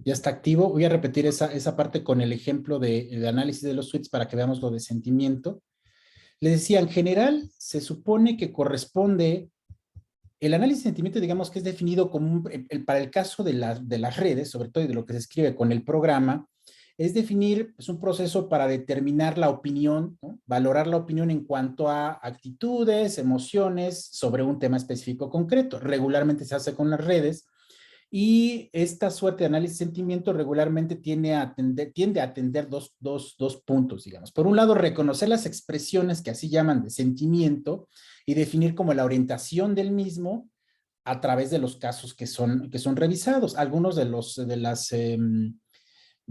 Ya está activo. Voy a repetir esa parte con el ejemplo de análisis de los tweets para que veamos lo de sentimiento. Les decía, en general, se supone que corresponde, el análisis de sentimiento, digamos que es definido como, para el caso de las redes, sobre todo de lo que se escribe con el programa, es definir, es un proceso para determinar la opinión, ¿no? Valorar la opinión en cuanto a actitudes, emociones sobre un tema específico concreto. Regularmente se hace con las redes y esta suerte de análisis de sentimiento regularmente tiende a atender dos puntos, digamos. Por un lado, reconocer las expresiones que así llaman de sentimiento y definir como la orientación del mismo a través de los casos que son revisados. Algunos de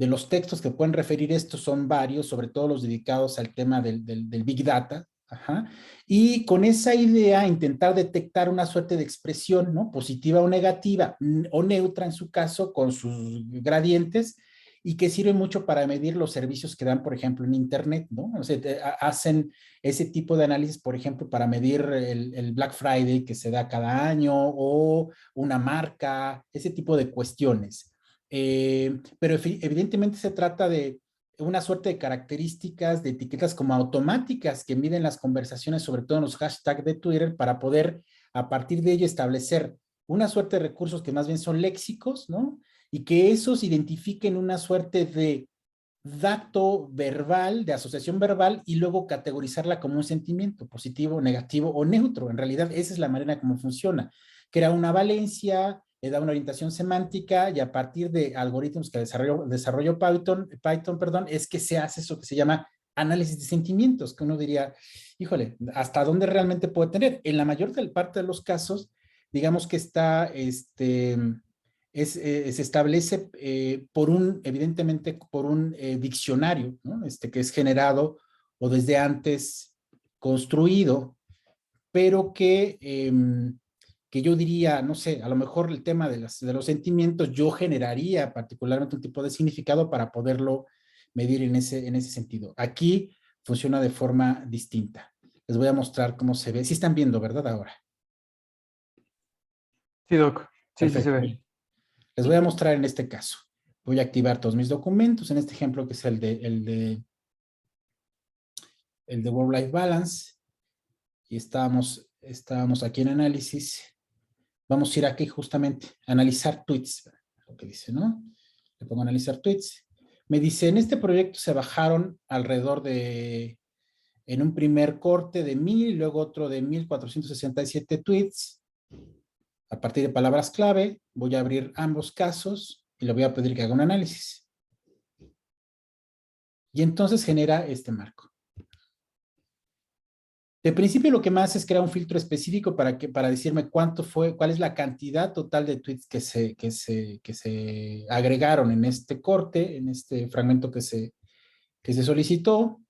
los textos que pueden referir esto son varios, sobre todo los dedicados al tema del Big Data. Ajá. Y con esa idea intentar detectar una suerte de expresión, ¿no? Positiva o negativa, o neutra en su caso, con sus gradientes, y que sirve mucho para medir los servicios que dan, por ejemplo, en Internet, ¿no? O sea, hacen ese tipo de análisis, por ejemplo, para medir el Black Friday que se da cada año, o una marca, ese tipo de cuestiones. Pero evidentemente se trata de una suerte de características, de etiquetas como automáticas que miden las conversaciones, sobre todo en los hashtags de Twitter, para poder a partir de ello establecer una suerte de recursos que más bien son léxicos, ¿no? Y que esos identifiquen una suerte de dato verbal, de asociación verbal, y luego categorizarla como un sentimiento positivo, negativo o neutro. En realidad esa es la manera como funciona. Crea una valencia, le da una orientación semántica, y a partir de algoritmos que desarrolló Python, es que se hace eso que se llama análisis de sentimientos, que uno diría, híjole, ¿hasta dónde realmente puede tener? En la mayor parte de los casos, digamos que se establece evidentemente por un diccionario, ¿no? Que es generado o desde antes construido, pero que yo diría, no sé, a lo mejor el tema de los sentimientos, yo generaría particularmente un tipo de significado para poderlo medir en ese sentido. Aquí funciona de forma distinta. Les voy a mostrar cómo se ve. Sí están viendo, ¿verdad? Ahora. Sí, Doc. Sí, sí se Perfecto. ve. Bien. Les voy a mostrar en este caso. Voy a activar todos mis documentos, en este ejemplo que es el de Work-Life Balance, y estábamos aquí en análisis. Vamos a ir aquí justamente, analizar tweets, lo que dice, ¿no? Le pongo analizar tweets. Me dice, en este proyecto se bajaron alrededor en un primer corte de 1000, luego otro de 1467 tweets. A partir de palabras clave, voy a abrir ambos casos y le voy a pedir que haga un análisis. Y entonces genera este marco. De principio lo que más es crear un filtro específico para decirme cuál es la cantidad total de tweets que se agregaron en este corte, en este fragmento que se solicitó,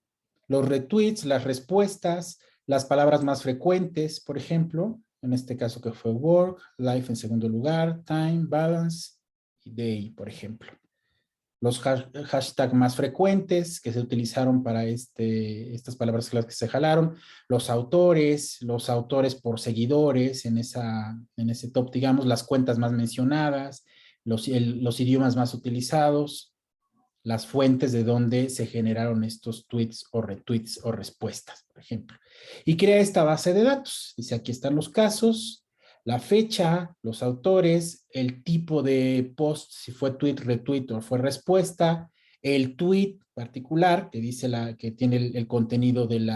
los retweets, las respuestas, las palabras más frecuentes, por ejemplo, en este caso que fue work, life en segundo lugar, time, balance y day, por ejemplo. Los hashtags más frecuentes que se utilizaron para estas palabras clave que se jalaron, los autores por seguidores en ese top, digamos, las cuentas más mencionadas, los idiomas más utilizados, las fuentes de donde se generaron estos tweets o retweets o respuestas, por ejemplo. Y crea esta base de datos. Dice, aquí están los casos, la fecha, los autores, el tipo de post, si fue tweet, retweet o fue respuesta, el tweet particular que dice que tiene el contenido del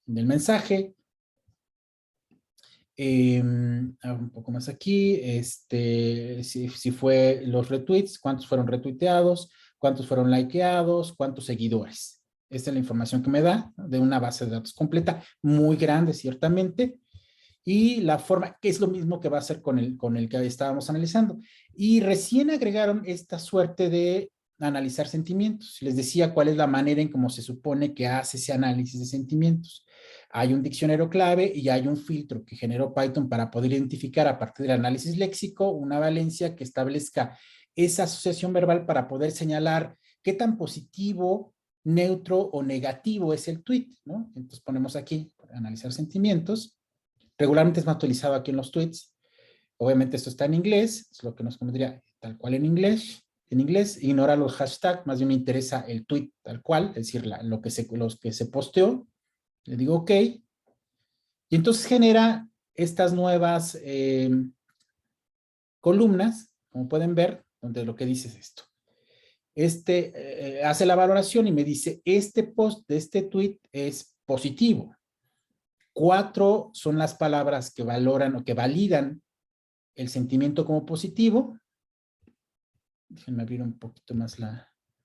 mensaje. Un poco más aquí, si fue los retweets, cuántos fueron retuiteados, cuántos fueron likeados, cuántos seguidores. Esta es la información que me da, ¿no?, de una base de datos completa, muy grande ciertamente, y la forma, que es lo mismo que va a hacer con el que estábamos analizando. Y recién agregaron esta suerte de analizar sentimientos. Les decía cuál es la manera en cómo se supone que hace ese análisis de sentimientos. Hay un diccionario clave y hay un filtro que generó Python para poder identificar a partir del análisis léxico una valencia que establezca esa asociación verbal para poder señalar qué tan positivo, neutro o negativo es el tweet, ¿no? Entonces ponemos aquí analizar sentimientos. Regularmente es más utilizado aquí en los tweets. Obviamente esto está en inglés, es lo que nos convendría tal cual en inglés. en inglés, ignora los hashtags, más bien me interesa el tweet tal cual, es decir, los que se posteó. Le digo OK. Y entonces genera estas nuevas columnas, como pueden ver, donde lo que dice es esto. Hace la valoración y me dice, este post de este tweet es positivo. 4 son las palabras que valoran o que validan el sentimiento como positivo. Déjenme abrir un poquito más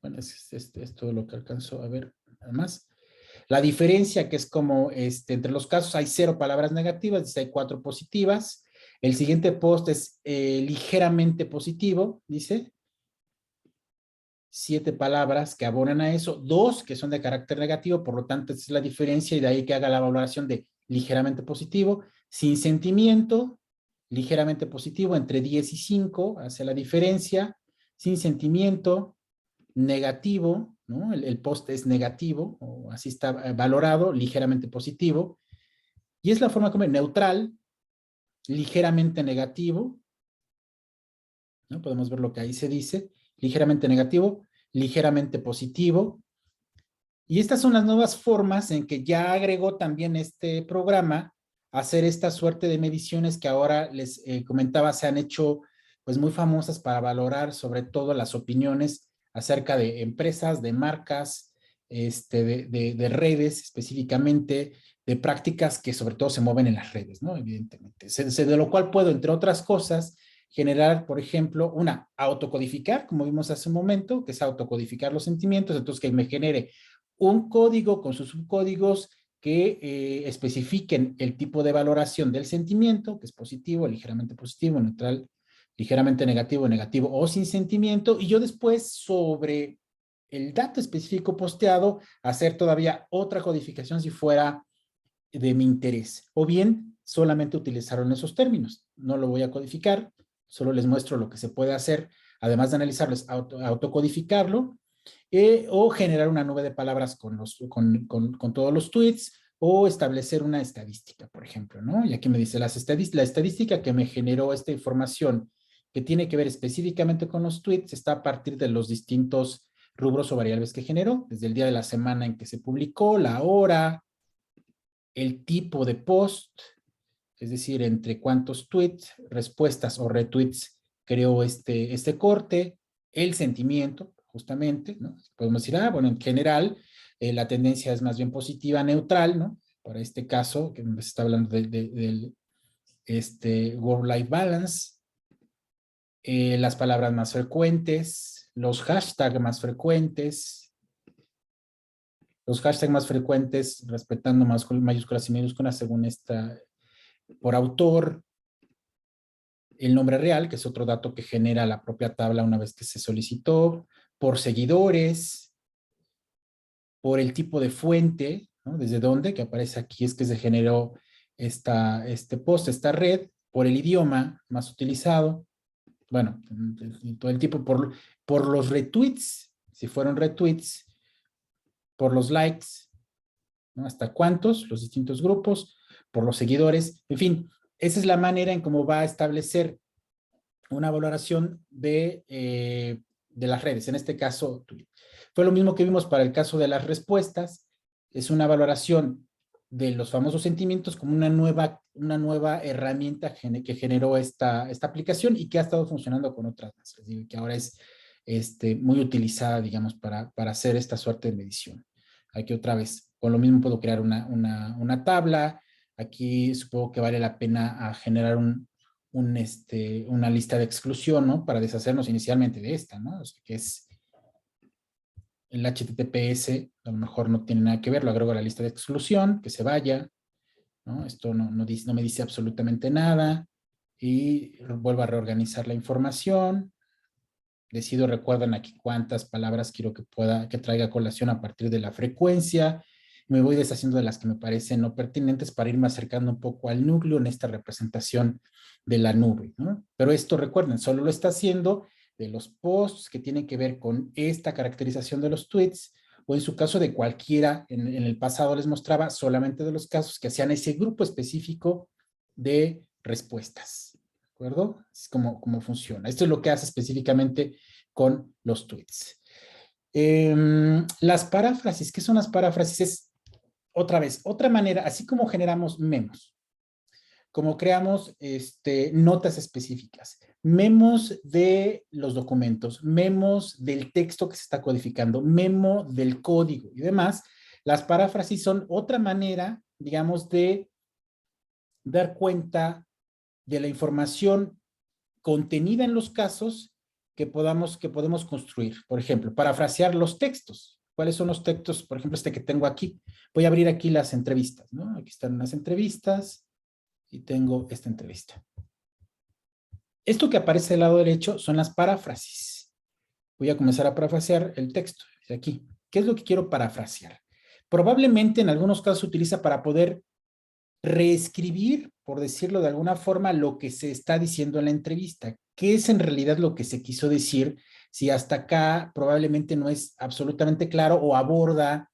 bueno, es todo lo que alcanzo a ver, nada más. La diferencia que es como, entre los casos hay 0 palabras negativas, dice hay 4 positivas. El siguiente post es ligeramente positivo, dice. 7 palabras que abonan a eso, 2 que son de carácter negativo, por lo tanto esa es la diferencia y de ahí que haga la valoración de ligeramente positivo, sin sentimiento, ligeramente positivo, entre 10 y 5 hace la diferencia, sin sentimiento, negativo, ¿no? El post es negativo, o así está valorado, ligeramente positivo, y es la forma como neutral, ligeramente negativo, ¿no? Podemos ver lo que ahí se dice, ligeramente negativo, ligeramente positivo, y estas son las nuevas formas en que ya agregó también este programa hacer esta suerte de mediciones que ahora les comentaba se han hecho pues muy famosas para valorar sobre todo las opiniones acerca de empresas, de marcas, de redes específicamente, de prácticas que sobre todo se mueven en las redes, ¿no? Evidentemente. De lo cual puedo, entre otras cosas, generar, por ejemplo, autocodificar, como vimos hace un momento, que es autocodificar los sentimientos, entonces que me genere un código con sus subcódigos que especifiquen el tipo de valoración del sentimiento, que es positivo, ligeramente positivo, neutral, ligeramente negativo, negativo o sin sentimiento, y yo después sobre el dato específico posteado, hacer todavía otra codificación si fuera de mi interés, o bien solamente utilizaron esos términos. No lo voy a codificar, solo les muestro lo que se puede hacer, además de analizarlo, autocodificarlo, o generar una nube de palabras con todos los tweets, o establecer una estadística, por ejemplo, ¿no? Y aquí me dice, la estadística que me generó esta información que tiene que ver específicamente con los tweets está a partir de los distintos rubros o variables que generó, desde el día de la semana en que se publicó, la hora, el tipo de post, es decir, entre cuántos tweets, respuestas o retweets creó este corte, el sentimiento, justamente, ¿no? Podemos decir, bueno, en general, la tendencia es más bien positiva, neutral, ¿no? Para este caso, que se está hablando del Work-Life Balance, las palabras más frecuentes, los hashtags más frecuentes, respetando mayúsculas y minúsculas según por autor, el nombre real, que es otro dato que genera la propia tabla una vez que se solicitó, por seguidores, por el tipo de fuente, ¿no? Desde dónde, que aparece aquí, es que se generó este post, esta red, por el idioma más utilizado, bueno, todo el tipo, por los retweets, si fueron retweets, por los likes, ¿no? Hasta cuántos, los distintos grupos, por los seguidores, en fin, esa es la manera en cómo va a establecer una valoración de las redes, en este caso Twitter. Fue lo mismo que vimos para el caso de las respuestas, es una valoración de los famosos sentimientos como una nueva herramienta que generó esta aplicación y que ha estado funcionando con otras más, les digo, que ahora es muy utilizada, digamos, para hacer esta suerte de medición. Aquí otra vez, con lo mismo puedo crear una tabla, aquí supongo que vale la pena generar una lista de exclusión, ¿no? Para deshacernos inicialmente de esta, ¿no? O sea, que es el HTTPS, a lo mejor no tiene nada que ver, lo agrego a la lista de exclusión, que se vaya, ¿no? Esto no me dice absolutamente nada, y vuelvo a reorganizar la información, decido, recuerdan aquí cuántas palabras quiero que traiga a colación a partir de la frecuencia, me voy deshaciendo de las que me parecen no pertinentes para irme acercando un poco al núcleo en esta representación de la nube, ¿no? Pero esto, recuerden, solo lo está haciendo de los posts que tienen que ver con esta caracterización de los tweets, o en su caso de cualquiera, en el pasado les mostraba solamente de los casos que hacían ese grupo específico de respuestas. acuerdo? Es como funciona. Esto es lo que hace específicamente con los tweets. Las paráfrasis, ¿qué son las paráfrasis? Es, otra vez, otra manera, así como generamos memos, como creamos notas específicas, memos de los documentos, memos del texto que se está codificando, memo del código y demás, las paráfrasis son otra manera, digamos, de dar cuenta de la información contenida en los casos que podemos construir. Por ejemplo, parafrasear los textos. ¿Cuáles son los textos? Por ejemplo, este que tengo aquí. Voy a abrir aquí las entrevistas, ¿no? Aquí están las entrevistas y tengo esta entrevista. Esto que aparece del lado derecho son las paráfrasis. Voy a comenzar a parafrasear el texto de aquí. ¿Qué es lo que quiero parafrasear? Probablemente en algunos casos se utiliza para poder reescribir, por decirlo de alguna forma, lo que se está diciendo en la entrevista. ¿Qué es en realidad lo que se quiso decir? Si hasta acá probablemente no es absolutamente claro o aborda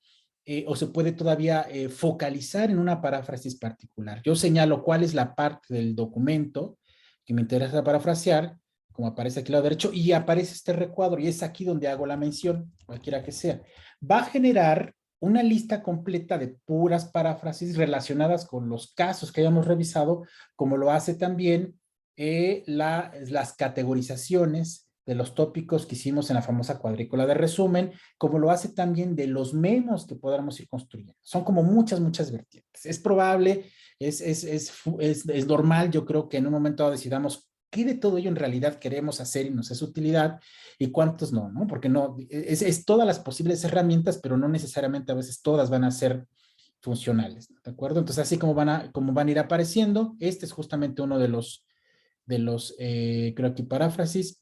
o se puede todavía focalizar en una paráfrasis particular. Yo señalo cuál es la parte del documento que me interesa parafrasear, como aparece aquí al lado derecho, y aparece este recuadro, y es aquí donde hago la mención, cualquiera que sea. Va a generar una lista completa de puras paráfrasis relacionadas con los casos que hayamos revisado, como lo hace también las categorizaciones de los tópicos que hicimos en la famosa cuadrícula de resumen, como lo hace también de los memos que podamos ir construyendo. Son como muchas vertientes. Es probable, es normal, yo creo que en un momento decidamos qué de todo ello en realidad queremos hacer y nos es utilidad y cuántos no, ¿no? Porque no, es todas las posibles herramientas, pero no necesariamente a veces todas van a ser funcionales, ¿de acuerdo? Entonces, así como van a ir apareciendo, este es justamente uno creo aquí, paráfrasis.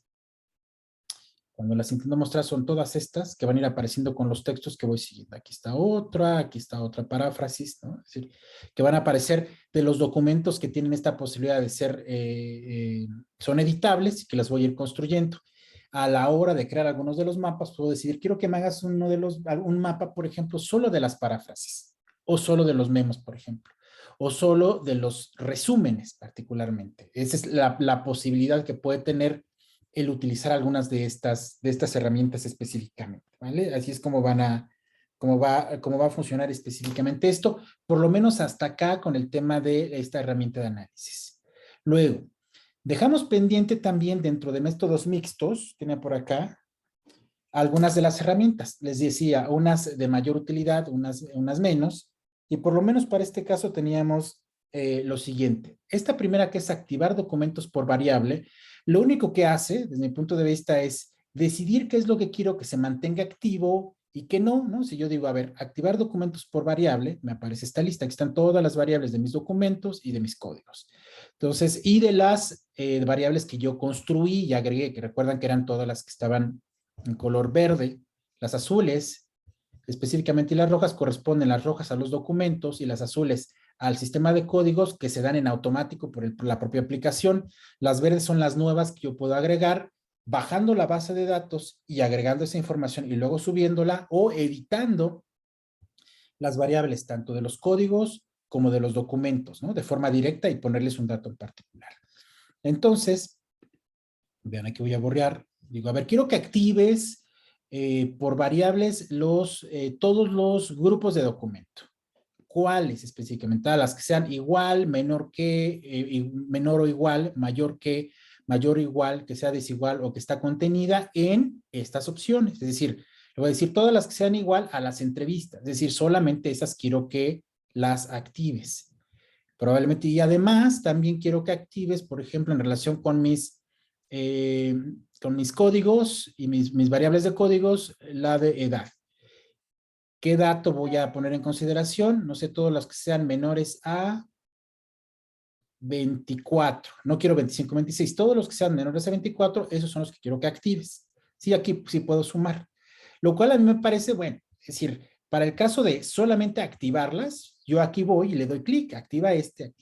Cuando las intento mostrar son todas estas que van a ir apareciendo con los textos que voy siguiendo. Aquí está otra paráfrasis, ¿no? Es decir, que van a aparecer de los documentos que tienen esta posibilidad de ser, son editables y que las voy a ir construyendo. A la hora de crear algunos de los mapas, puedo decidir, quiero que me hagas un mapa, por ejemplo, solo de las paráfrasis, o solo de los memos, por ejemplo, o solo de los resúmenes particularmente. Esa es la posibilidad que puede tener el utilizar algunas de estas herramientas específicamente, ¿vale? Así es cómo va a funcionar específicamente esto, por lo menos hasta acá con el tema de esta herramienta de análisis. Luego, dejamos pendiente también dentro de métodos mixtos, tiene por acá, algunas de las herramientas. Les decía, unas de mayor utilidad, unas menos, y por lo menos para este caso teníamos lo siguiente. Esta primera, que es activar documentos por variable, lo único que hace, desde mi punto de vista, es decidir qué es lo que quiero que se mantenga activo y qué no, ¿no? Si yo digo, a ver, activar documentos por variable, me aparece esta lista, aquí están todas las variables de mis documentos y de mis códigos. Entonces, y de las variables que yo construí y agregué, que recuerdan que eran todas las que estaban en color verde, las azules, específicamente, y las rojas corresponden, las rojas a los documentos y las azules al sistema de códigos que se dan en automático por la propia aplicación. Las verdes son las nuevas que yo puedo agregar bajando la base de datos y agregando esa información y luego subiéndola o editando las variables tanto de los códigos como de los documentos, ¿no? De forma directa y ponerles un dato en particular. Entonces, vean, aquí voy a borrar. Digo, a ver, quiero que actives por variables todos los grupos de documento. ¿Cuáles específicamente? Todas las que sean igual, menor o igual, mayor o igual, que sea desigual o que está contenida en estas opciones. Es decir, le voy a decir todas las que sean igual a las entrevistas. Es decir, solamente esas quiero que las actives. Probablemente, y además también quiero que actives, por ejemplo, en relación con mis códigos y mis variables de códigos, la de edad. ¿Qué dato voy a poner en consideración? No sé, todos los que sean menores a 24. No quiero 25, 26. Todos los que sean menores a 24, esos son los que quiero que actives. Sí, aquí sí puedo sumar. Lo cual a mí me parece bueno. Es decir, para el caso de solamente activarlas, yo aquí voy y le doy clic, activa este,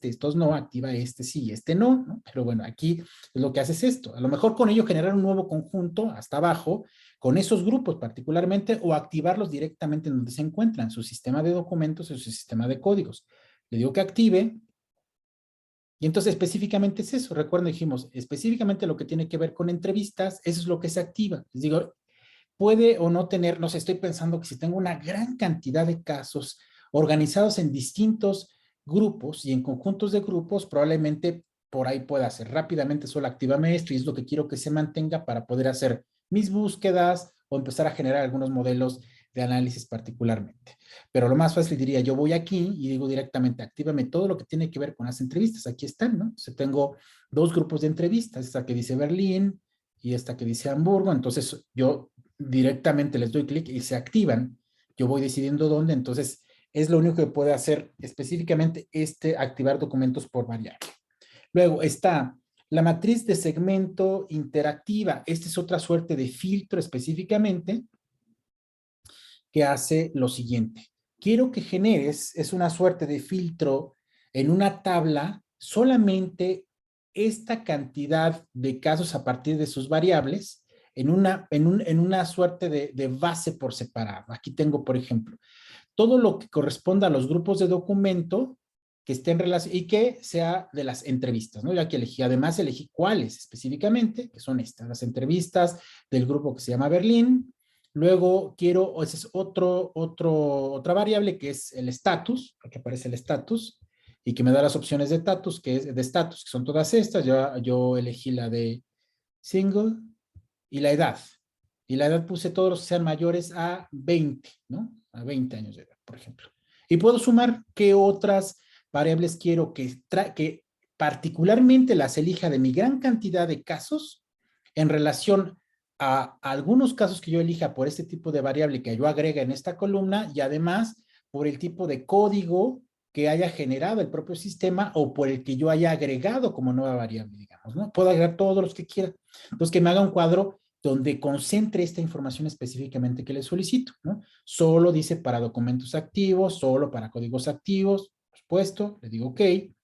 estos no, activa este sí, este no, ¿no? Pero bueno, aquí es lo que hace es esto. A lo mejor con ello generar un nuevo conjunto hasta abajo, con esos grupos particularmente, o activarlos directamente en donde se encuentran, su sistema de documentos y su sistema de códigos. Le digo que active, Y entonces específicamente es eso. Recuerden, dijimos, específicamente lo que tiene que ver con entrevistas, eso es lo que se activa. Les digo, puede o no tener, no sé, estoy pensando que si tengo una gran cantidad de casos organizados en distintos grupos y en conjuntos de grupos, probablemente por ahí pueda hacer rápidamente, solo actívame esto y es lo que quiero que se mantenga para poder hacer mis búsquedas o empezar a generar algunos modelos de análisis particularmente. Pero lo más fácil diría, yo voy aquí y digo directamente, actívame todo lo que tiene que ver con las entrevistas. Aquí están, ¿no? Entonces tengo dos grupos de entrevistas, esta que dice Berlín y esta que dice Hamburgo. Entonces yo directamente les doy clic y se activan. Yo voy decidiendo dónde, entonces es lo único que puede hacer específicamente activar documentos por variable. Luego está la matriz de segmento interactiva. Esta es otra suerte de filtro específicamente que hace lo siguiente. Quiero que generes, es una suerte de filtro en una tabla solamente esta cantidad de casos a partir de sus variables en una suerte de base por separado. Aquí tengo, por ejemplo, todo lo que corresponda a los grupos de documento que estén relacionados y que sea de las entrevistas, ¿no? Yo aquí elegí, además elegí cuáles específicamente, que son estas, las entrevistas del grupo que se llama Berlín. Luego quiero, esa es otra variable que es el estatus, aquí aparece el estatus, y que me da las opciones de estatus, que son todas estas. Yo elegí la de single y la edad. Y la edad puse todos los que sean mayores a 20, ¿no? A 20 años de edad, por ejemplo. Y puedo sumar qué otras variables quiero que particularmente las elija de mi gran cantidad de casos en relación a algunos casos que yo elija por este tipo de variable que yo agrega en esta columna y además por el tipo de código que haya generado el propio sistema o por el que yo haya agregado como nueva variable, digamos, ¿no? Puedo agregar todos los que quiera. Entonces, que me haga un cuadro donde concentre esta información específicamente que le solicito, ¿no? Solo dice para documentos activos, solo para códigos activos, por supuesto, le digo OK. Y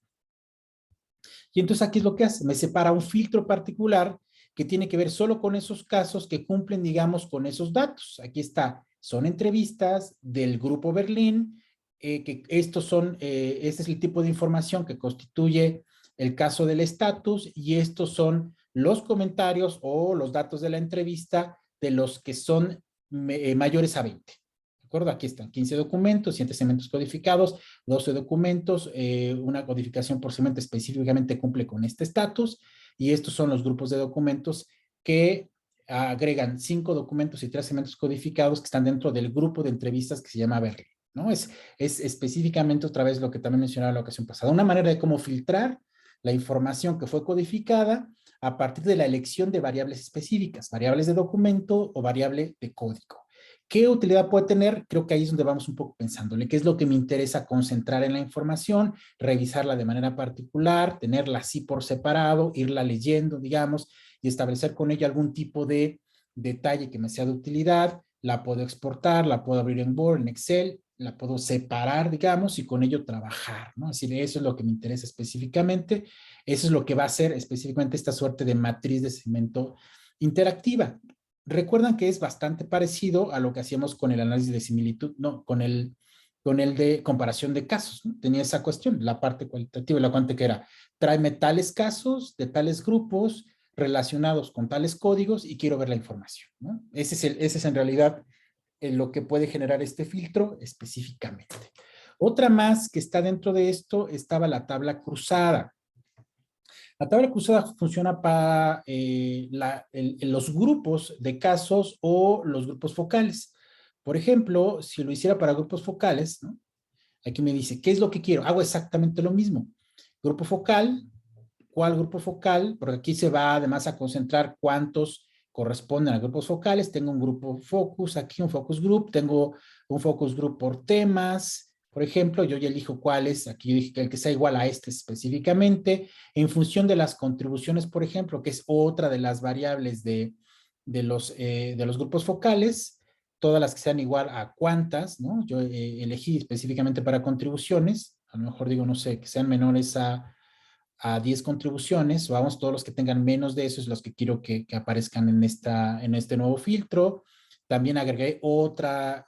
entonces aquí es lo que hace, me separa un filtro particular que tiene que ver solo con esos casos que cumplen, digamos, con esos datos. Aquí está, son entrevistas del Grupo Berlín, que este es el tipo de información que constituye el caso del estatus y estos son los comentarios o los datos de la entrevista de los que son mayores a 20. ¿De acuerdo? Aquí están 15 documentos, 7 segmentos codificados, 12 documentos, una codificación por segmento específicamente cumple con este estatus y estos son los grupos de documentos que agregan 5 documentos y 3 segmentos codificados que están dentro del grupo de entrevistas que se llama Berlín, ¿no? Es específicamente otra vez lo que también mencionaba la ocasión pasada, una manera de cómo filtrar la información que fue codificada a partir de la elección de variables específicas, variables de documento o variable de código. ¿Qué utilidad puede tener? Creo que ahí es donde vamos un poco pensándole. ¿Qué es lo que me interesa concentrar en la información? Revisarla de manera particular, tenerla así por separado, irla leyendo, digamos, y establecer con ella algún tipo de detalle que me sea de utilidad. La puedo exportar, la puedo abrir en Word, en Excel, la puedo separar, digamos, y con ello trabajar, ¿no? Así de eso es lo que me interesa específicamente. Eso es lo que va a hacer específicamente esta suerte de matriz de segmento interactiva. Recuerdan que es bastante parecido a lo que hacíamos con el análisis de similitud, no, con el de comparación de casos, ¿no? Tenía esa cuestión, la parte cualitativa y la cuantitativa era, tráeme tales casos de tales grupos relacionados con tales códigos y quiero ver la información, ¿no? Ese es en realidad lo que puede generar este filtro específicamente. Otra más que está dentro de esto estaba la tabla cruzada. La tabla cruzada funciona para los grupos de casos o los grupos focales. Por ejemplo, si lo hiciera para grupos focales, ¿no? Aquí me dice, ¿qué es lo que quiero? Hago exactamente lo mismo. Grupo focal, ¿cuál grupo focal? Porque aquí se va además a concentrar cuántos corresponden a grupos focales. Tengo un grupo focus, aquí un focus group, tengo un focus group por temas. Por ejemplo, yo ya elijo cuál es, aquí yo dije que el que sea igual a este específicamente, en función de las contribuciones, por ejemplo, que es otra de las variables de los grupos focales, todas las que sean igual a cuántas, ¿no? Yo elegí específicamente para contribuciones, a lo mejor digo, no sé, que sean menores a 10 contribuciones, vamos, todos los que tengan menos de eso es los que quiero que aparezcan en este nuevo filtro. También agregué otra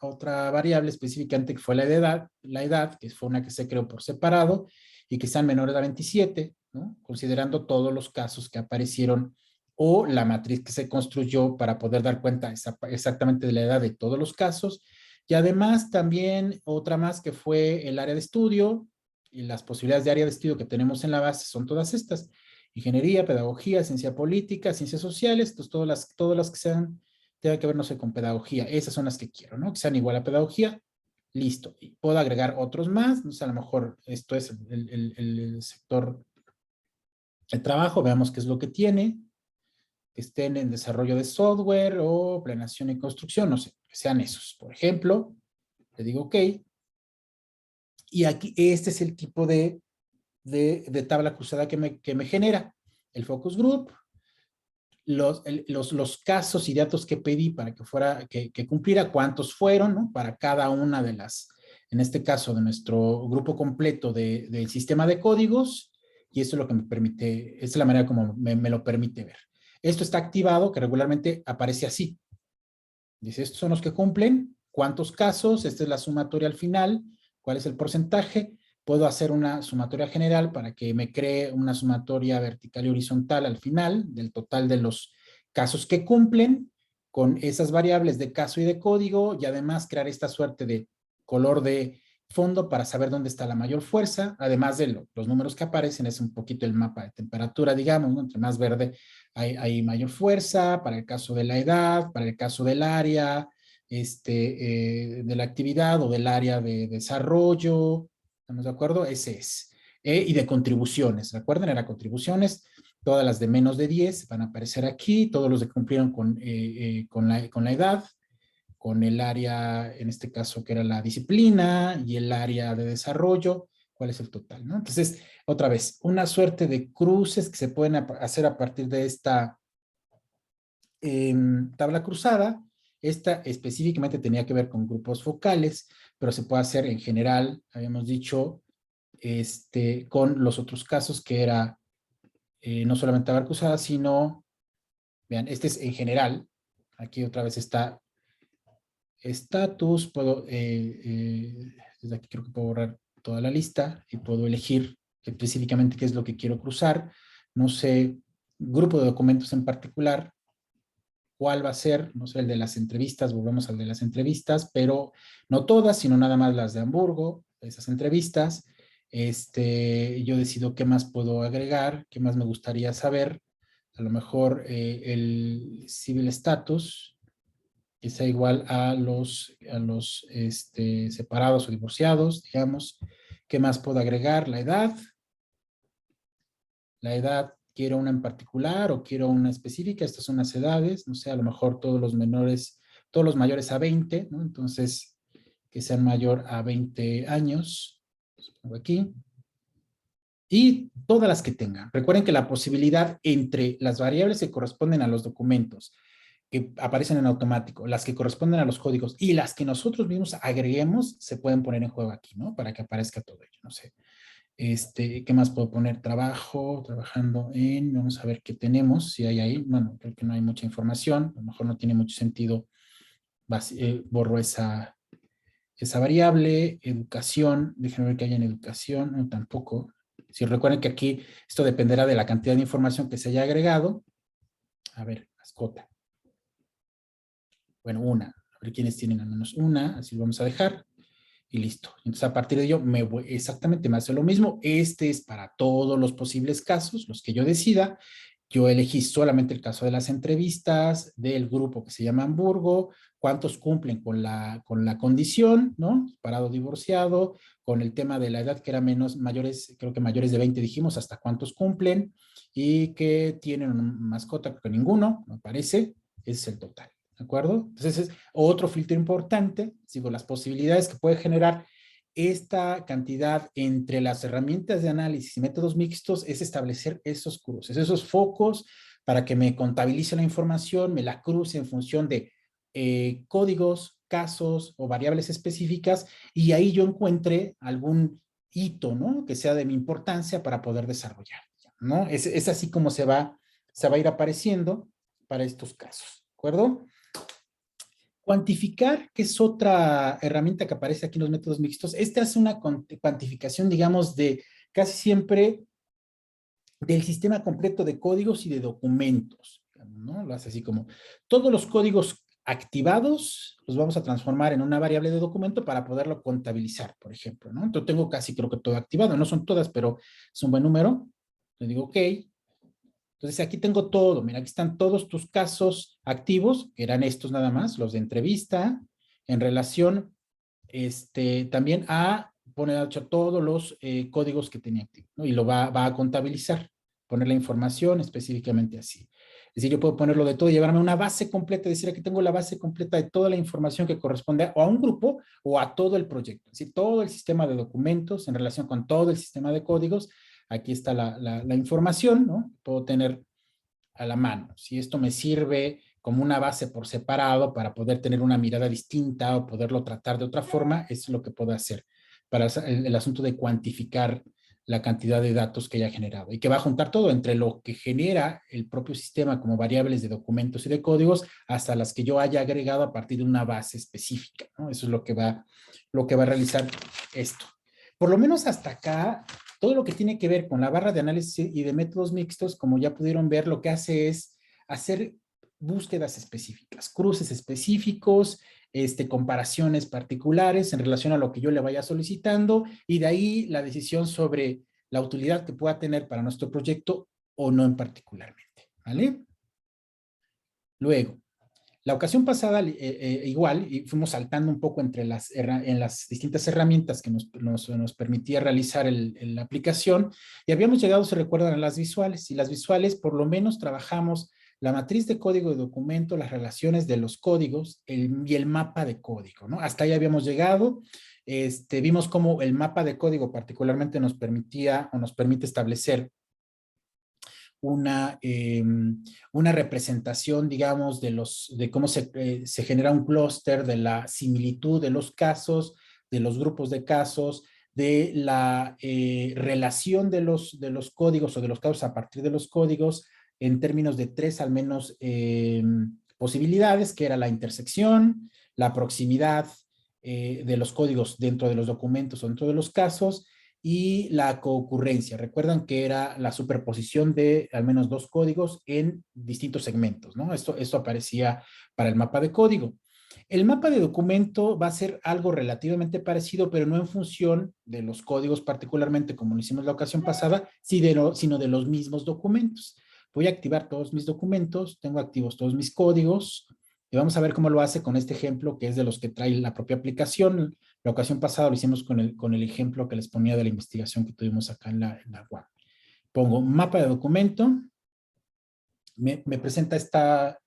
variable específicamente que fue la edad, que fue una que se creó por separado y que sean menores a 27. ¿no? Considerando todos los casos que aparecieron o la matriz que se construyó para poder dar cuenta exactamente de la edad de todos los casos. Y además también otra más que fue el área de estudio, y las posibilidades de área de estudio que tenemos en la base son todas estas: ingeniería, pedagogía, ciencia política, ciencias sociales, pues todas las que sean, tengan que ver, no sé, con pedagogía. Esas son las que quiero, ¿no? Que sean igual a pedagogía. Listo. Y puedo agregar otros más, no sé, a lo mejor esto es el sector de trabajo, veamos qué es lo que tiene, que estén en desarrollo de software o planeación y construcción, no sé, que sean esos. Por ejemplo, le digo OK, y aquí este es el tipo de tabla cruzada que me genera. El focus group, los casos y datos que pedí para que fuera, que cumpliera, cuántos fueron, ¿no? Para cada una de las, en este caso, de nuestro grupo completo del sistema de códigos, y esto es lo que me permite, esta es la manera como me lo permite ver. Esto está activado, que regularmente aparece así. Dice, estos son los que cumplen, cuántos casos, esta es la sumatoria al final, cuál es el porcentaje. Puedo hacer una sumatoria general para que me cree una sumatoria vertical y horizontal al final del total de los casos que cumplen con esas variables de caso y de código, y además crear esta suerte de color de fondo para saber dónde está la mayor fuerza, además de los números que aparecen, es un poquito el mapa de temperatura, digamos, ¿no? Entre más verde hay mayor fuerza, para el caso de la edad, para el caso del área, de la actividad o del área de desarrollo. ¿Estamos de acuerdo? Ese es. Y de contribuciones. ¿Recuerden? Era contribuciones. Todas las de menos de 10 van a aparecer aquí. Todos los que cumplieron con la edad, con el área, en este caso, que era la disciplina y el área de desarrollo. ¿Cuál es el total? ¿No? Entonces, otra vez, una suerte de cruces que se pueden hacer a partir de esta tabla cruzada. Esta específicamente tenía que ver con grupos focales, pero se puede hacer en general, habíamos dicho, con los otros casos, que era no solamente tabla cruzada, sino, vean, este es en general. Aquí otra vez está estatus. Puedo, desde aquí creo que puedo borrar toda la lista y puedo elegir específicamente qué es lo que quiero cruzar. No sé, grupo de documentos en particular, cuál va a ser, no sé, el de las entrevistas, volvemos al de las entrevistas, pero no todas, sino nada más las de Hamburgo, esas entrevistas. Yo decido qué más puedo agregar, qué más me gustaría saber. A lo mejor el civil status, que sea igual a los separados o divorciados, digamos. ¿Qué más puedo agregar? La edad, quiero una en particular o quiero una específica. Estas son las edades, no sé, a lo mejor todos los mayores a 20, ¿no? Entonces, que sean mayor a 20 años, los pongo aquí, y todas las que tengan. Recuerden que la posibilidad entre las variables que corresponden a los documentos, que aparecen en automático, las que corresponden a los códigos y las que nosotros mismos agreguemos, se pueden poner en juego aquí, ¿no? Para que aparezca todo ello, no sé. ¿Qué más puedo poner? Trabajando en, vamos a ver qué tenemos, si hay ahí. Bueno, creo que no hay mucha información, a lo mejor no tiene mucho sentido, borro esa variable. Educación, déjenme ver que haya en educación, no, tampoco. Si recuerden que aquí esto dependerá de la cantidad de información que se haya agregado. A ver, mascota. Bueno, una. A ver quiénes tienen al menos una, así lo vamos a dejar. Y listo. Entonces, a partir de ello, exactamente me hace lo mismo. Este es para todos los posibles casos, los que yo decida. Yo elegí solamente el caso de las entrevistas, del grupo que se llama Hamburgo, cuántos cumplen con la condición, ¿no? Parado, divorciado, con el tema de la edad, que era mayores, creo que mayores de 20 dijimos, hasta cuántos cumplen, y que tienen una mascota, creo que ninguno, me parece. Ese es el total. ¿De acuerdo? Entonces, es otro filtro importante, digo, las posibilidades que puede generar esta cantidad entre las herramientas de análisis y métodos mixtos es establecer esos cruces, esos focos, para que me contabilice la información, me la cruce en función de códigos, casos o variables específicas, y ahí yo encuentre algún hito, ¿no? Que sea de mi importancia para poder desarrollar, ¿no? Es así como se va a ir apareciendo para estos casos, ¿de acuerdo? Cuantificar, que es otra herramienta que aparece aquí en los métodos mixtos. Este hace una cuantificación, digamos, de casi siempre del sistema completo de códigos y de documentos, ¿no? Lo hace así como, todos los códigos activados los vamos a transformar en una variable de documento para poderlo contabilizar, por ejemplo, ¿no? Entonces tengo casi creo que todo activado, no son todas, pero es un buen número. Le digo, ok. Entonces aquí tengo todo, mira, aquí están todos tus casos activos, que eran estos nada más, los de entrevista, en relación también a poner hecho todos los códigos que tenía activos, ¿no? Y lo va a contabilizar, poner la información específicamente así. Es decir, yo puedo ponerlo de todo, llevarme una base completa, decir, aquí tengo la base completa de toda la información que corresponde o a un grupo o a todo el proyecto. Es decir, todo el sistema de documentos en relación con todo el sistema de códigos, aquí está la información, ¿no? Puedo tener a la mano. Si esto me sirve como una base por separado para poder tener una mirada distinta o poderlo tratar de otra forma, es lo que puedo hacer para el asunto de cuantificar la cantidad de datos que haya generado y que va a juntar todo entre lo que genera el propio sistema como variables de documentos y de códigos hasta las que yo haya agregado a partir de una base específica, ¿no? Eso es lo que va a realizar esto. Por lo menos hasta acá, todo lo que tiene que ver con la barra de análisis y de métodos mixtos, como ya pudieron ver, lo que hace es hacer búsquedas específicas, cruces específicos, comparaciones particulares en relación a lo que yo le vaya solicitando y de ahí la decisión sobre la utilidad que pueda tener para nuestro proyecto o no en particularmente, ¿vale? Luego, la ocasión pasada, igual, y fuimos saltando un poco entre en las distintas herramientas que nos permitía realizar la aplicación, y habíamos llegado, se recuerdan, a las visuales, y las visuales por lo menos trabajamos la matriz de código de documento, las relaciones de los códigos y el mapa de código, ¿no? Hasta ahí habíamos llegado, vimos cómo el mapa de código particularmente nos permitía o nos permite establecer una representación, digamos, de cómo se genera un clúster, de la similitud de los casos, de los grupos de casos, de la relación de los códigos o de los casos a partir de los códigos en términos de tres al menos posibilidades, que era la intersección, la proximidad de los códigos dentro de los documentos o dentro de los casos, y la coocurrencia. Recuerdan que era la superposición de al menos dos códigos en distintos segmentos, ¿no? Esto aparecía para el mapa de código. El mapa de documento va a ser algo relativamente parecido, pero no en función de los códigos particularmente, como lo hicimos la ocasión pasada, sino de los mismos documentos. Voy a activar todos mis documentos, tengo activos todos mis códigos, y vamos a ver cómo lo hace con este ejemplo que es de los que trae la propia aplicación. La ocasión pasada lo hicimos con el ejemplo que les ponía de la investigación que tuvimos acá en la web. Pongo mapa de documento, me presenta esta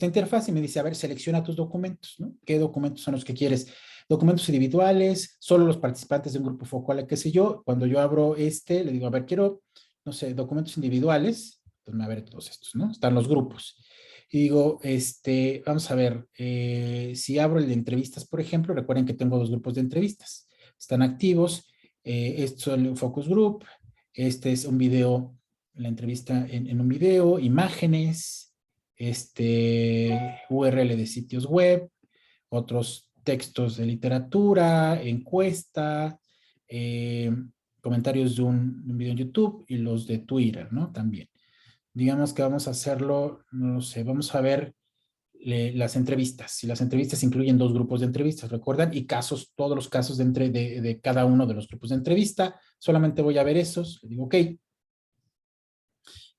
interfaz y me dice, a ver, selecciona tus documentos, ¿no? ¿Qué documentos son los que quieres? Documentos individuales, solo los participantes de un grupo focal, qué sé yo. Cuando yo abro le digo, a ver, quiero, no sé, documentos individuales. Entonces, a ver, todos estos, ¿no? Están los grupos. Y digo, vamos a ver, si abro el de entrevistas, por ejemplo, recuerden que tengo dos grupos de entrevistas. Están activos. Esto es el focus group. Este es un video, la entrevista en un video, imágenes, URL de sitios web, otros textos de literatura, encuesta, eh, comentarios de un video en YouTube y los de Twitter, ¿no? También. Digamos que vamos a hacerlo, no sé, vamos a ver las entrevistas. Si las entrevistas incluyen dos grupos de entrevistas, ¿recuerdan? Y casos, todos los casos de cada uno de los grupos de entrevista. Solamente voy a ver esos. Le digo, ok.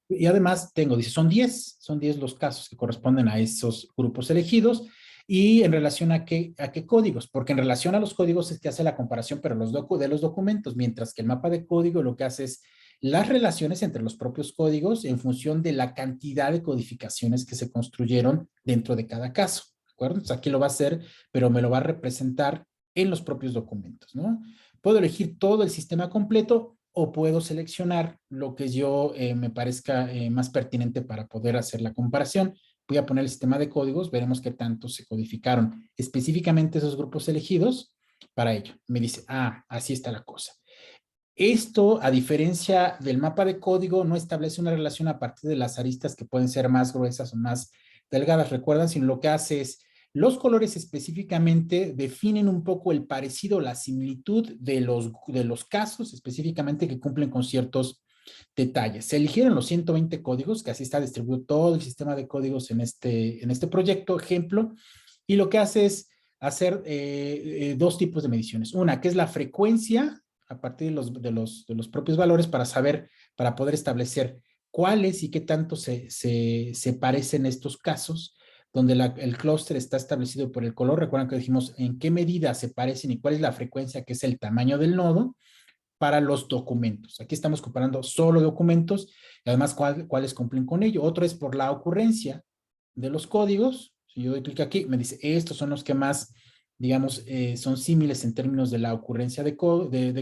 Y además dice, son 10 los casos que corresponden a esos grupos elegidos. Y en relación a qué códigos, porque en relación a los códigos es que hace la comparación, pero de los documentos, mientras que el mapa de código lo que hace es las relaciones entre los propios códigos en función de la cantidad de codificaciones que se construyeron dentro de cada caso, ¿de acuerdo? Entonces aquí lo va a hacer, pero me lo va a representar en los propios documentos, ¿no? Puedo elegir todo el sistema completo o puedo seleccionar lo que yo me parezca más pertinente para poder hacer la comparación. Voy a poner el sistema de códigos, veremos qué tanto se codificaron específicamente esos grupos elegidos para ello. Me dice, así está la cosa. Esto, a diferencia del mapa de código, no establece una relación a partir de las aristas que pueden ser más gruesas o más delgadas, recuerdan, sino lo que hace es los colores específicamente definen un poco el parecido, la similitud de los casos específicamente que cumplen con ciertos Detalles. Se eligieron los 120 códigos, que así está distribuido todo el sistema de códigos en este proyecto, ejemplo, y lo que hace es hacer dos tipos de mediciones. Una, que es la frecuencia a partir de los propios valores para saber, para poder establecer cuáles y qué tanto se parecen estos casos, donde el clúster está establecido por el color. Recuerdan que dijimos en qué medida se parecen y cuál es la frecuencia, que es el tamaño del nodo, para los documentos. Aquí estamos comparando solo documentos y además cuáles cumplen con ello. Otro es por la ocurrencia de los códigos. Si yo doy clic aquí, me dice, estos son los que más, digamos, son símiles en términos de la ocurrencia de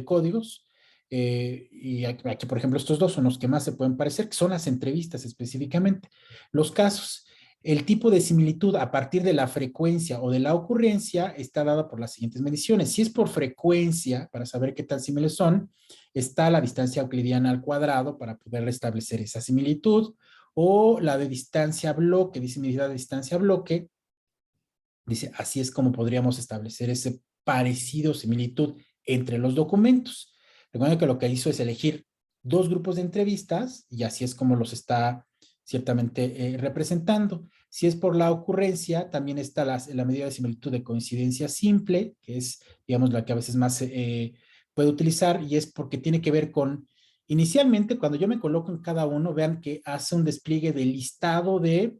códigos. Y aquí, por ejemplo, estos dos son los que más se pueden parecer, que son las entrevistas específicamente. Los casos, el tipo de similitud a partir de la frecuencia o de la ocurrencia está dado por las siguientes mediciones. Si es por frecuencia, para saber qué tan similares son, está la distancia euclidiana al cuadrado para poder restablecer esa similitud, o la de distancia bloque, dice medida de distancia bloque, dice así es como podríamos establecer ese parecido, similitud entre los documentos. Recuerden que lo que hizo es elegir dos grupos de entrevistas y así es como los está ciertamente representando. Si es por la ocurrencia, también está la medida de similitud de coincidencia simple, que es, digamos, la que a veces más se puede utilizar, y es porque tiene que ver con, inicialmente, cuando yo me coloco en cada uno, vean que hace un despliegue de listado de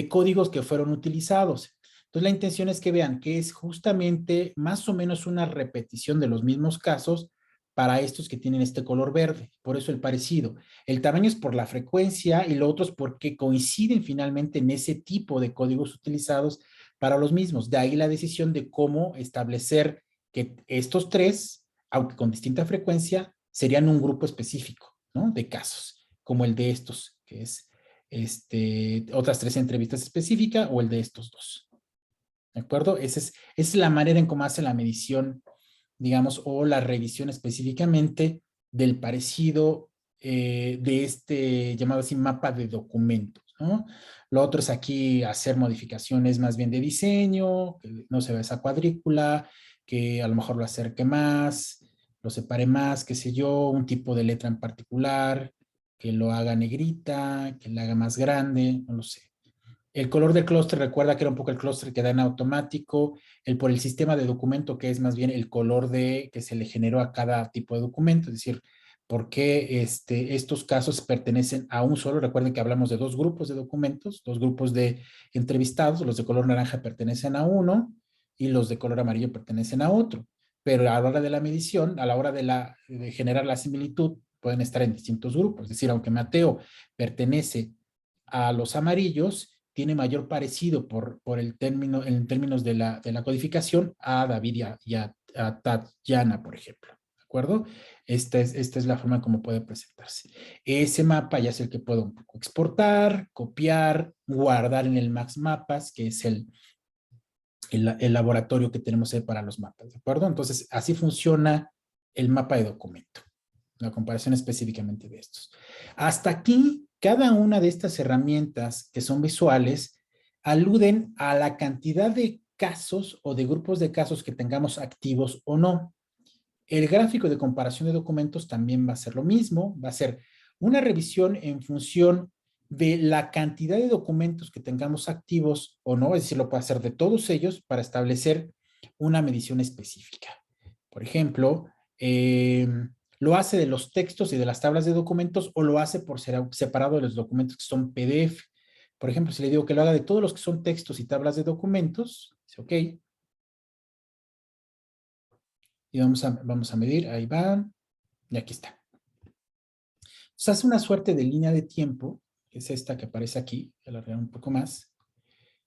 códigos que fueron utilizados. Entonces, la intención es que vean que es justamente más o menos una repetición de los mismos casos para estos que tienen este color verde. Por eso el parecido. El tamaño es por la frecuencia y lo otro es porque coinciden finalmente en ese tipo de códigos utilizados para los mismos. De ahí la decisión de cómo establecer que estos tres, aunque con distinta frecuencia, serían un grupo específico, ¿no? De casos, como el de estos, que es otras 3 entrevistas específicas, o el de estos dos. ¿De acuerdo? Esa es la manera en cómo hace la medición, digamos, o la revisión específicamente del parecido de llamado así, mapa de documentos, ¿no? Lo otro es aquí hacer modificaciones más bien de diseño, que no se vea esa cuadrícula, que a lo mejor lo acerque más, lo separe más, qué sé yo, un tipo de letra en particular, que lo haga negrita, que lo haga más grande, no lo sé. El color del clúster, recuerda que era un poco el clúster que da en automático, por el sistema de documento, que es más bien el color que se le generó a cada tipo de documento, es decir, por qué estos casos pertenecen a un solo. Recuerden que hablamos de dos grupos de documentos, dos grupos de entrevistados, los de color naranja pertenecen a uno y los de color amarillo pertenecen a otro. Pero a la hora de la medición, a la hora de generar la similitud, pueden estar en distintos grupos. Es decir, aunque Mateo pertenece a los amarillos, tiene mayor parecido en términos de la codificación a David y a Tatiana, por ejemplo. ¿De acuerdo? Esta es la forma como puede presentarse. Ese mapa ya es el que puedo un poco exportar, copiar, guardar en el Max Mapas, que es el laboratorio que tenemos ahí para los mapas. ¿De acuerdo? Entonces, así funciona el mapa de documento. La comparación específicamente de estos. Hasta aquí, cada una de estas herramientas que son visuales aluden a la cantidad de casos o de grupos de casos que tengamos activos o no. El gráfico de comparación de documentos también va a ser lo mismo, va a ser una revisión en función de la cantidad de documentos que tengamos activos o no, es decir, lo puede hacer de todos ellos para establecer una medición específica. Por ejemplo, lo hace de los textos y de las tablas de documentos, o lo hace por separado de los documentos que son PDF. Por ejemplo, si le digo que lo haga de todos los que son textos y tablas de documentos, dice ok. Y vamos a medir, ahí va, y aquí está. Entonces hace una suerte de línea de tiempo, que es esta que aparece aquí, voy a alargar un poco más.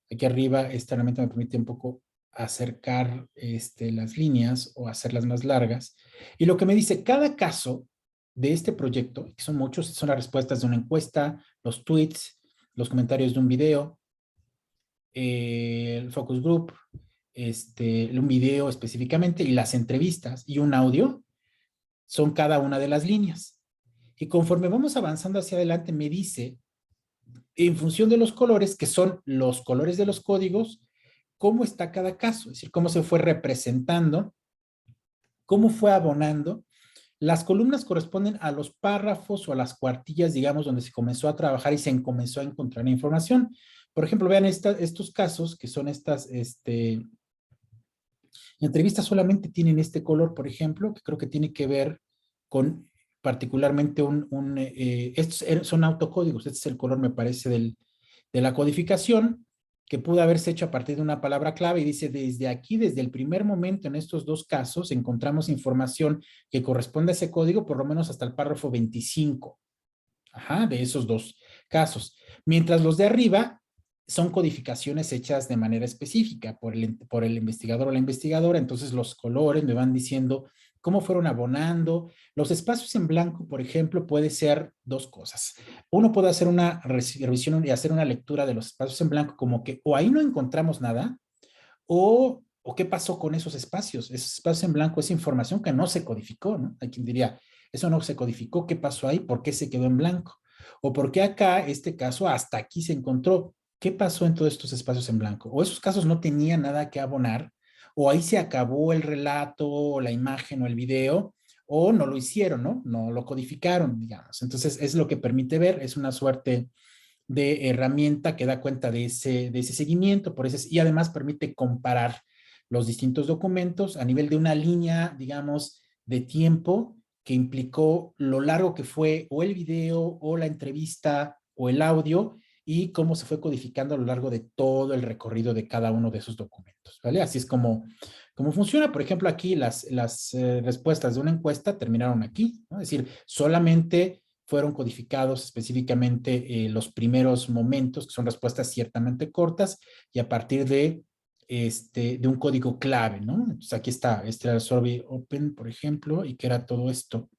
Aquí arriba, esta herramienta me permite un poco acercar las líneas o hacerlas más largas. Y lo que me dice, cada caso de este proyecto, que son muchos, son las respuestas de una encuesta, los tweets, los comentarios de un video, el focus group, un video específicamente, y las entrevistas y un audio, son cada una de las líneas. Y conforme vamos avanzando hacia adelante, me dice, en función de los colores, que son los colores de los códigos, cómo está cada caso, es decir, cómo se fue representando, cómo fue abonando Las columnas corresponden a los párrafos o a las cuartillas, digamos, donde se comenzó a trabajar y se comenzó a encontrar información. Por ejemplo, vean estos casos, que son estas entrevistas solamente tienen este color, por ejemplo, que creo que tiene que ver con particularmente estos son autocódigos, este es el color, me parece, de la codificación, que pudo haberse hecho a partir de una palabra clave y dice, desde aquí, desde el primer momento en estos dos casos, encontramos información que corresponde a ese código, por lo menos hasta el párrafo 25, ajá, de esos dos casos. Mientras los de arriba son codificaciones hechas de manera específica por el investigador o la investigadora, entonces los colores me van diciendo cómo fueron abonando. Los espacios en blanco, por ejemplo, puede ser dos cosas. Uno puede hacer una revisión y hacer una lectura de los espacios en blanco como que o ahí no encontramos nada o qué pasó con esos espacios. Esos espacios en blanco es información que no se codificó, ¿no? Hay quien diría, eso no se codificó, ¿qué pasó ahí? ¿Por qué se quedó en blanco? O por qué acá, este caso, hasta aquí se encontró. ¿Qué pasó en todos estos espacios en blanco? O esos casos no tenían nada que abonar, o ahí se acabó el relato, o la imagen, o el video, o no lo hicieron, ¿no? No lo codificaron, digamos. Entonces, es lo que permite ver, es una suerte de herramienta que da cuenta de ese seguimiento, por eso y además permite comparar los distintos documentos a nivel de una línea, digamos, de tiempo que implicó lo largo que fue o el video o la entrevista o el audio y cómo se fue codificando a lo largo de todo el recorrido de cada uno de esos documentos, ¿vale? Así es como funciona. Por ejemplo, aquí las respuestas de una encuesta terminaron aquí, ¿no? Es decir, solamente fueron codificados específicamente los primeros momentos, que son respuestas ciertamente cortas, y a partir de un código clave, ¿no? Entonces aquí está, este era el survey open, por ejemplo, y que era todo esto.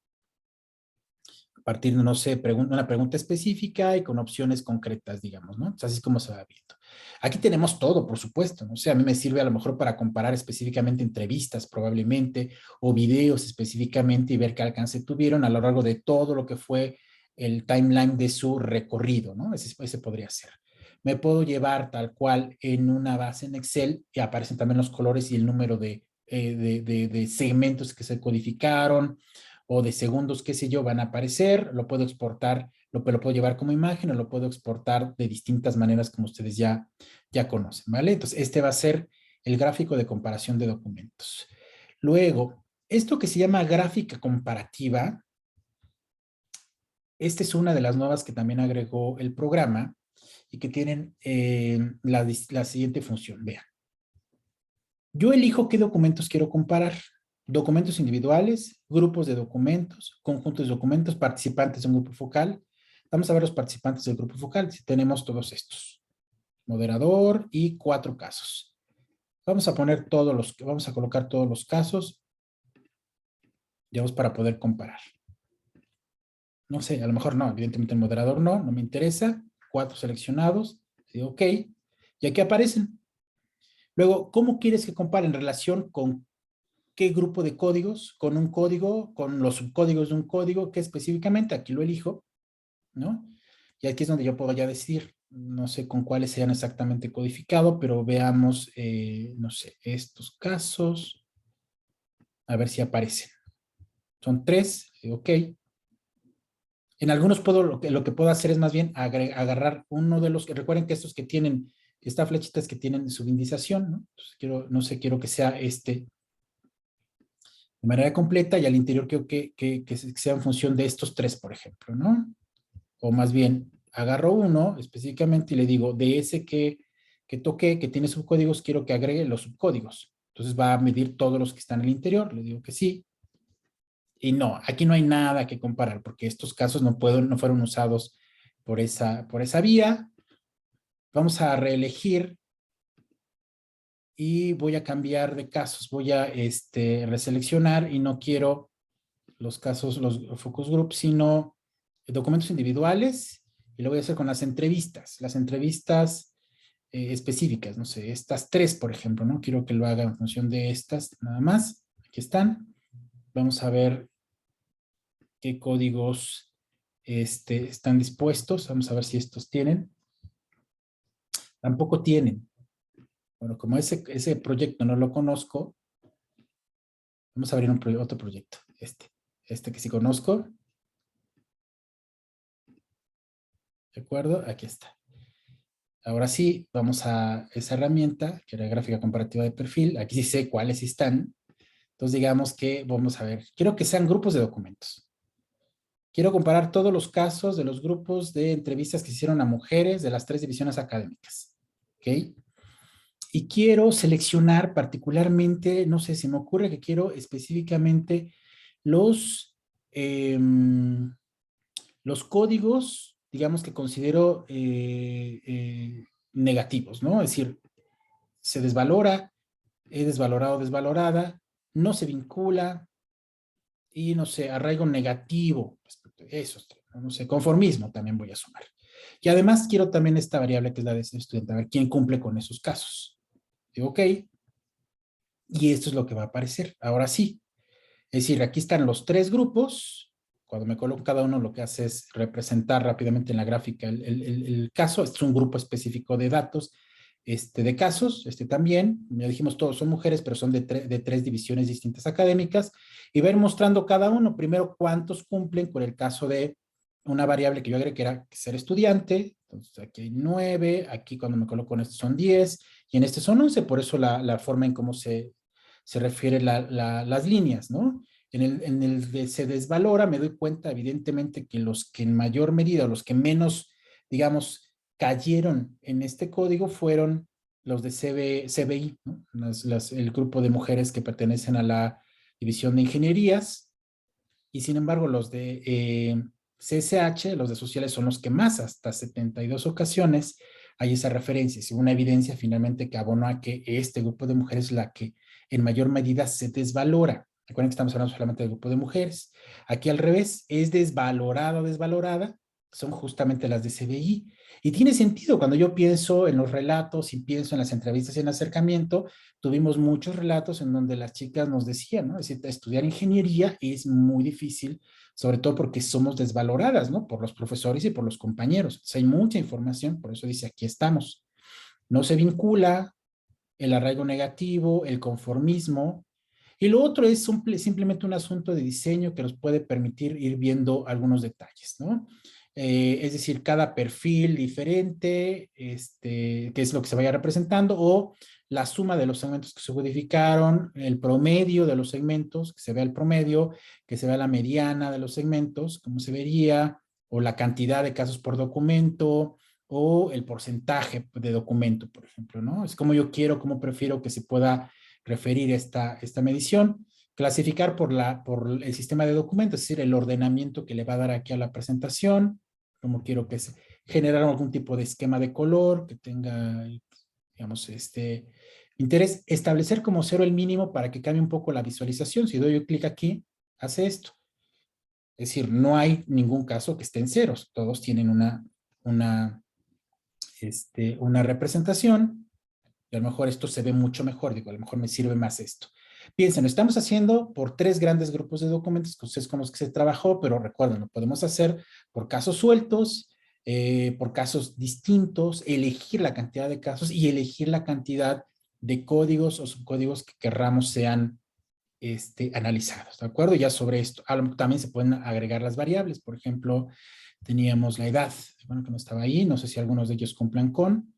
A partir de, no sé, una pregunta específica y con opciones concretas, digamos, ¿no? Entonces así es como se va viendo. Aquí tenemos todo, por supuesto, ¿no? O sea, a mí me sirve a lo mejor para comparar específicamente entrevistas probablemente o videos específicamente y ver qué alcance tuvieron a lo largo de todo lo que fue el timeline de su recorrido, ¿no? Ese podría ser. Me puedo llevar tal cual en una base en Excel y aparecen también los colores y el número de segmentos que se codificaron o de segundos, qué sé yo, van a aparecer. Lo puedo exportar, lo puedo llevar como imagen o lo puedo exportar de distintas maneras como ustedes ya conocen, ¿vale? Entonces, este va a ser el gráfico de comparación de documentos. Luego, esto que se llama gráfica comparativa, esta es una de las nuevas que también agregó el programa y que tienen la siguiente función. Vean, yo elijo qué documentos quiero comparar. Documentos individuales, grupos de documentos, conjuntos de documentos, participantes de un grupo focal. Vamos a ver los participantes del grupo focal. Si tenemos todos estos. Moderador y 4 casos. Vamos a vamos a colocar todos los casos, digamos, para poder comparar. No sé, a lo mejor no, evidentemente el moderador no me interesa. 4 seleccionados, digo ok, y aquí aparecen. Luego, ¿cómo quieres que compare en relación con qué grupo de códigos? Con un código, con los subcódigos de un código, que específicamente aquí lo elijo, ¿no? Y aquí es donde yo puedo ya decidir, no sé con cuáles sean exactamente codificado, pero veamos, no sé, estos casos, a ver si aparecen. Son 3, ok. En algunos lo que puedo hacer es más bien agarrar uno de los, recuerden que estos que tienen, esta flechita es que tienen subindización, ¿no? Entonces quiero que sea de manera completa y al interior quiero que sea en función de estos 3, por ejemplo, ¿no? O más bien, agarro uno específicamente y le digo, de ese que toqué, que tiene subcódigos, quiero que agregue los subcódigos. Entonces va a medir todos los que están en el interior, le digo que sí. Y no, aquí no hay nada que comparar porque estos casos no fueron usados por esa vía. Vamos a reelegir y voy a cambiar de casos. Voy a reseleccionar y no quiero los casos, los focus groups, sino documentos individuales y lo voy a hacer con las entrevistas específicas, no sé, estas 3, por ejemplo, ¿no? Quiero que lo haga en función de estas, nada más. Aquí están. Vamos a ver qué códigos están dispuestos. Vamos a ver si estos tienen. Tampoco tienen. Bueno, como ese proyecto no lo conozco, vamos a abrir otro proyecto. este que sí conozco. ¿De acuerdo? Aquí está. Ahora sí, vamos a esa herramienta, que era gráfica comparativa de perfil. Aquí sí sé cuáles están. Entonces, digamos que vamos a ver. Quiero que sean grupos de documentos. Quiero comparar todos los casos de los grupos de entrevistas que se hicieron a mujeres de las 3 divisiones académicas. ¿Ok? Y quiero seleccionar particularmente, no sé, si me ocurre que quiero específicamente los, eh, los códigos, digamos que considero negativos, ¿no? Es decir, se desvalora, es desvalorado, desvalorada, no se vincula y, no sé, arraigo negativo respecto a eso, no sé, conformismo también voy a sumar. Y además quiero también esta variable que es la de ese estudiante, a ver quién cumple con esos casos. Digo, ok, y esto es lo que va a aparecer. Ahora sí, es decir, aquí están los 3 grupos. Cuando me coloco cada uno, lo que hace es representar rápidamente en la gráfica el caso. Este es un grupo específico de datos, de casos. También, ya dijimos, todos son mujeres, pero son de 3 divisiones distintas académicas. Y va a ir mostrando cada uno, primero, cuántos cumplen con el caso de una variable que yo agregué que era ser estudiante. Entonces, aquí hay 9, aquí cuando me coloco en este son 10, y en este son 11, por eso la forma en cómo se refiere las líneas, ¿no? En el de se desvalora, me doy cuenta evidentemente que los que en mayor medida, los que menos, digamos, cayeron en este código fueron los de CBI, ¿no? El grupo de mujeres que pertenecen a la división de ingenierías, y sin embargo los de CSH, los de sociales, son los que más, hasta 72 ocasiones, hay esa referencia, es una evidencia finalmente que abona a que este grupo de mujeres es la que en mayor medida se desvalora. Recuerden que estamos hablando solamente del grupo de mujeres. Aquí al revés, es desvalorada o desvalorada, son justamente las de CBI. Y tiene sentido cuando yo pienso en los relatos y pienso en las entrevistas y en acercamiento, tuvimos muchos relatos en donde las chicas nos decían, ¿no? Es decir, estudiar ingeniería es muy difícil, sobre todo porque somos desvaloradas, ¿no? Por los profesores y por los compañeros. O sea, hay mucha información, por eso dice, aquí estamos. No se vincula el arraigo negativo, el conformismo, y lo otro es simplemente un asunto de diseño que nos puede permitir ir viendo algunos detalles, ¿no? Es decir, cada perfil diferente, que es lo que se vaya representando, o la suma de los segmentos que se modificaron, el promedio de los segmentos, que se vea el promedio, que se vea la mediana de los segmentos, como se vería, o la cantidad de casos por documento, o el porcentaje de documento, por ejemplo, ¿no? Es como yo quiero, como prefiero que se pueda referir esta medición, clasificar por el sistema de documentos, es decir, el ordenamiento que le va a dar aquí a la presentación, como quiero que se generar algún tipo de esquema de color que tenga, digamos, interés, establecer como cero el mínimo para que cambie un poco la visualización. Si doy un clic aquí, hace esto. Es decir, no hay ningún caso que esté en ceros, todos tienen una, una representación, y a lo mejor esto se ve mucho mejor, digo, a lo mejor me sirve más esto. Piensen, lo estamos haciendo por 3 grandes grupos de documentos que ustedes con los que se trabajó, pero recuerden, lo podemos hacer por casos sueltos, por casos distintos, elegir la cantidad de casos y elegir la cantidad de códigos o subcódigos que querramos sean analizados, ¿de acuerdo? Ya sobre esto, también se pueden agregar las variables, por ejemplo, teníamos la edad, bueno, que no estaba ahí, no sé si algunos de ellos cumplan con.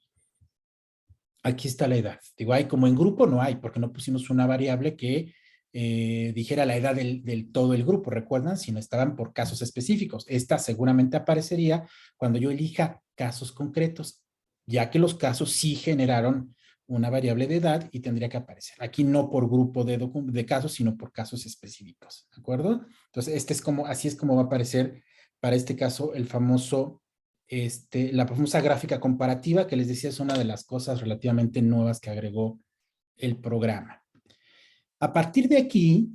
Aquí está la edad. Digo, hay como en grupo no hay, porque no pusimos una variable que dijera la edad del todo el grupo, ¿recuerdan? Si no estaban por casos específicos. Esta seguramente aparecería cuando yo elija casos concretos, ya que los casos sí generaron una variable de edad y tendría que aparecer. Aquí no por grupo de casos, sino por casos específicos, ¿de acuerdo? Entonces, así es como va a aparecer para este caso el famoso la famosa gráfica comparativa que les decía es una de las cosas relativamente nuevas que agregó el programa. A partir de aquí,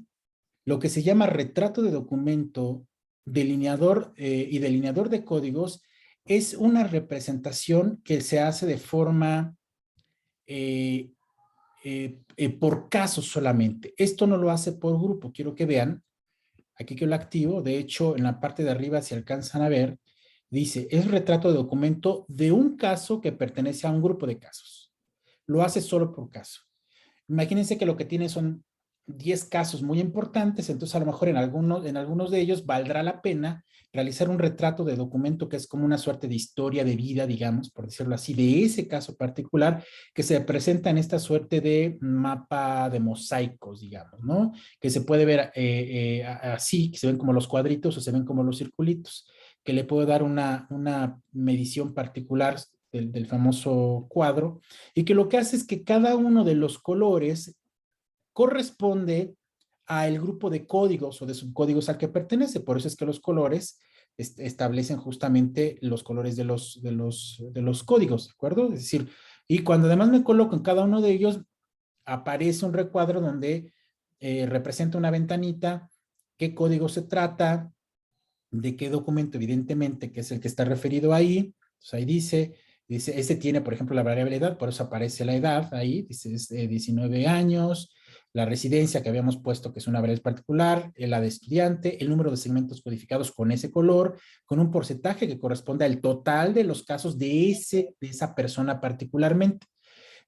lo que se llama retrato de documento, delineador y delineador de códigos es una representación que se hace de forma eh, por casos solamente. Esto no lo hace por grupo. Quiero que vean, aquí que lo activo, de hecho, en la parte de arriba, si alcanzan a ver, dice, es retrato de documento de un caso que pertenece a un grupo de casos. Lo hace solo por caso. Imagínense que lo que tiene son 10 casos muy importantes, entonces a lo mejor en algunos de ellos valdrá la pena realizar un retrato de documento que es como una suerte de historia de vida, digamos, por decirlo así, de ese caso particular que se presenta en esta suerte de mapa de mosaicos, digamos, ¿no? Que se puede ver así, que se ven como los cuadritos o se ven como los circulitos, que le puedo dar una medición particular del famoso cuadro, y que lo que hace es que cada uno de los colores corresponde al grupo de códigos o de subcódigos al que pertenece. Por eso es que los colores establecen justamente los colores de los códigos, ¿de acuerdo? Es decir, y cuando además me coloco en cada uno de ellos, aparece un recuadro donde representa una ventanita, qué código se trata, de qué documento, evidentemente, que es el que está referido ahí. Entonces ahí dice, ese tiene, por ejemplo, la variable edad, por eso aparece la edad ahí, dice es 19 años, la residencia que habíamos puesto, que es una variable particular, la de estudiante, el número de segmentos codificados con ese color, con un porcentaje que corresponde al total de los casos de esa persona particularmente.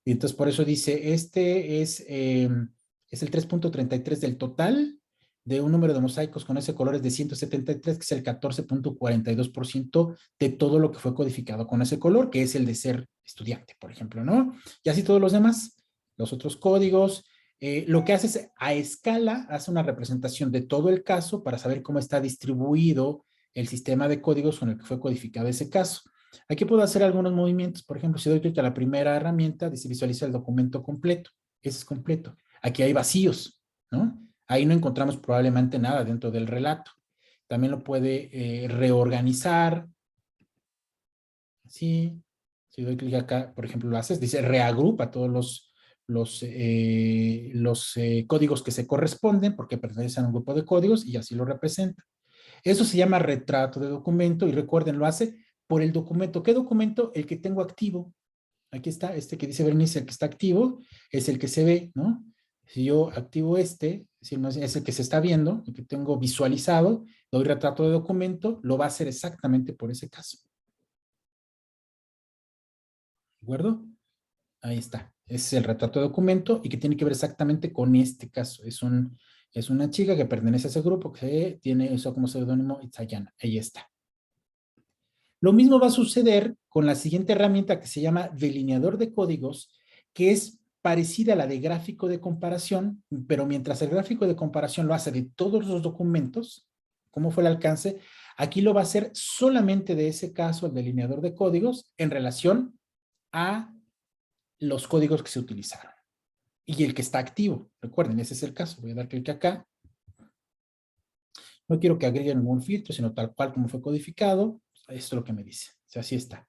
Y entonces por eso dice, es el 3.33 del total de un número de mosaicos con ese color es de 173, que es el 14.42% de todo lo que fue codificado con ese color, que es el de ser estudiante, por ejemplo, ¿no? Y así todos los demás, los otros códigos. Lo que hace es a escala, hace una representación de todo el caso para saber cómo está distribuido el sistema de códigos con el que fue codificado ese caso. Aquí puedo hacer algunos movimientos. Por ejemplo, si doy clic a la primera herramienta, dice visualiza el documento completo. Ese es completo. Aquí hay vacíos, ¿no? Ahí no encontramos probablemente nada dentro del relato. También lo puede reorganizar. Así. Si doy clic acá, por ejemplo, lo haces, dice reagrupa todos los códigos que se corresponden porque pertenecen a un grupo de códigos y así lo representa. Eso se llama retrato de documento y recuerden, lo hace por el documento. ¿Qué documento? El que tengo activo. Aquí está, este que dice Bernice, el que está activo, es el que se ve, ¿no? Si yo activo es el que se está viendo, el que tengo visualizado, doy retrato de documento, lo va a hacer exactamente por ese caso. ¿De acuerdo? Ahí está. Ese es el retrato de documento y que tiene que ver exactamente con este caso. Es una chica que pertenece a ese grupo que tiene eso como seudónimo Itzayana. Ahí está. Lo mismo va a suceder con la siguiente herramienta que se llama delineador de códigos, que es parecida a la de gráfico de comparación, pero mientras el gráfico de comparación lo hace de todos los documentos, cómo fue el alcance, aquí lo va a hacer solamente de ese caso, el delineador de códigos, en relación a los códigos que se utilizaron y el que está activo. Recuerden, ese es el caso. Voy a dar clic acá. No quiero que agreguen ningún filtro, sino tal cual como fue codificado. Esto es lo que me dice. O sea, así está.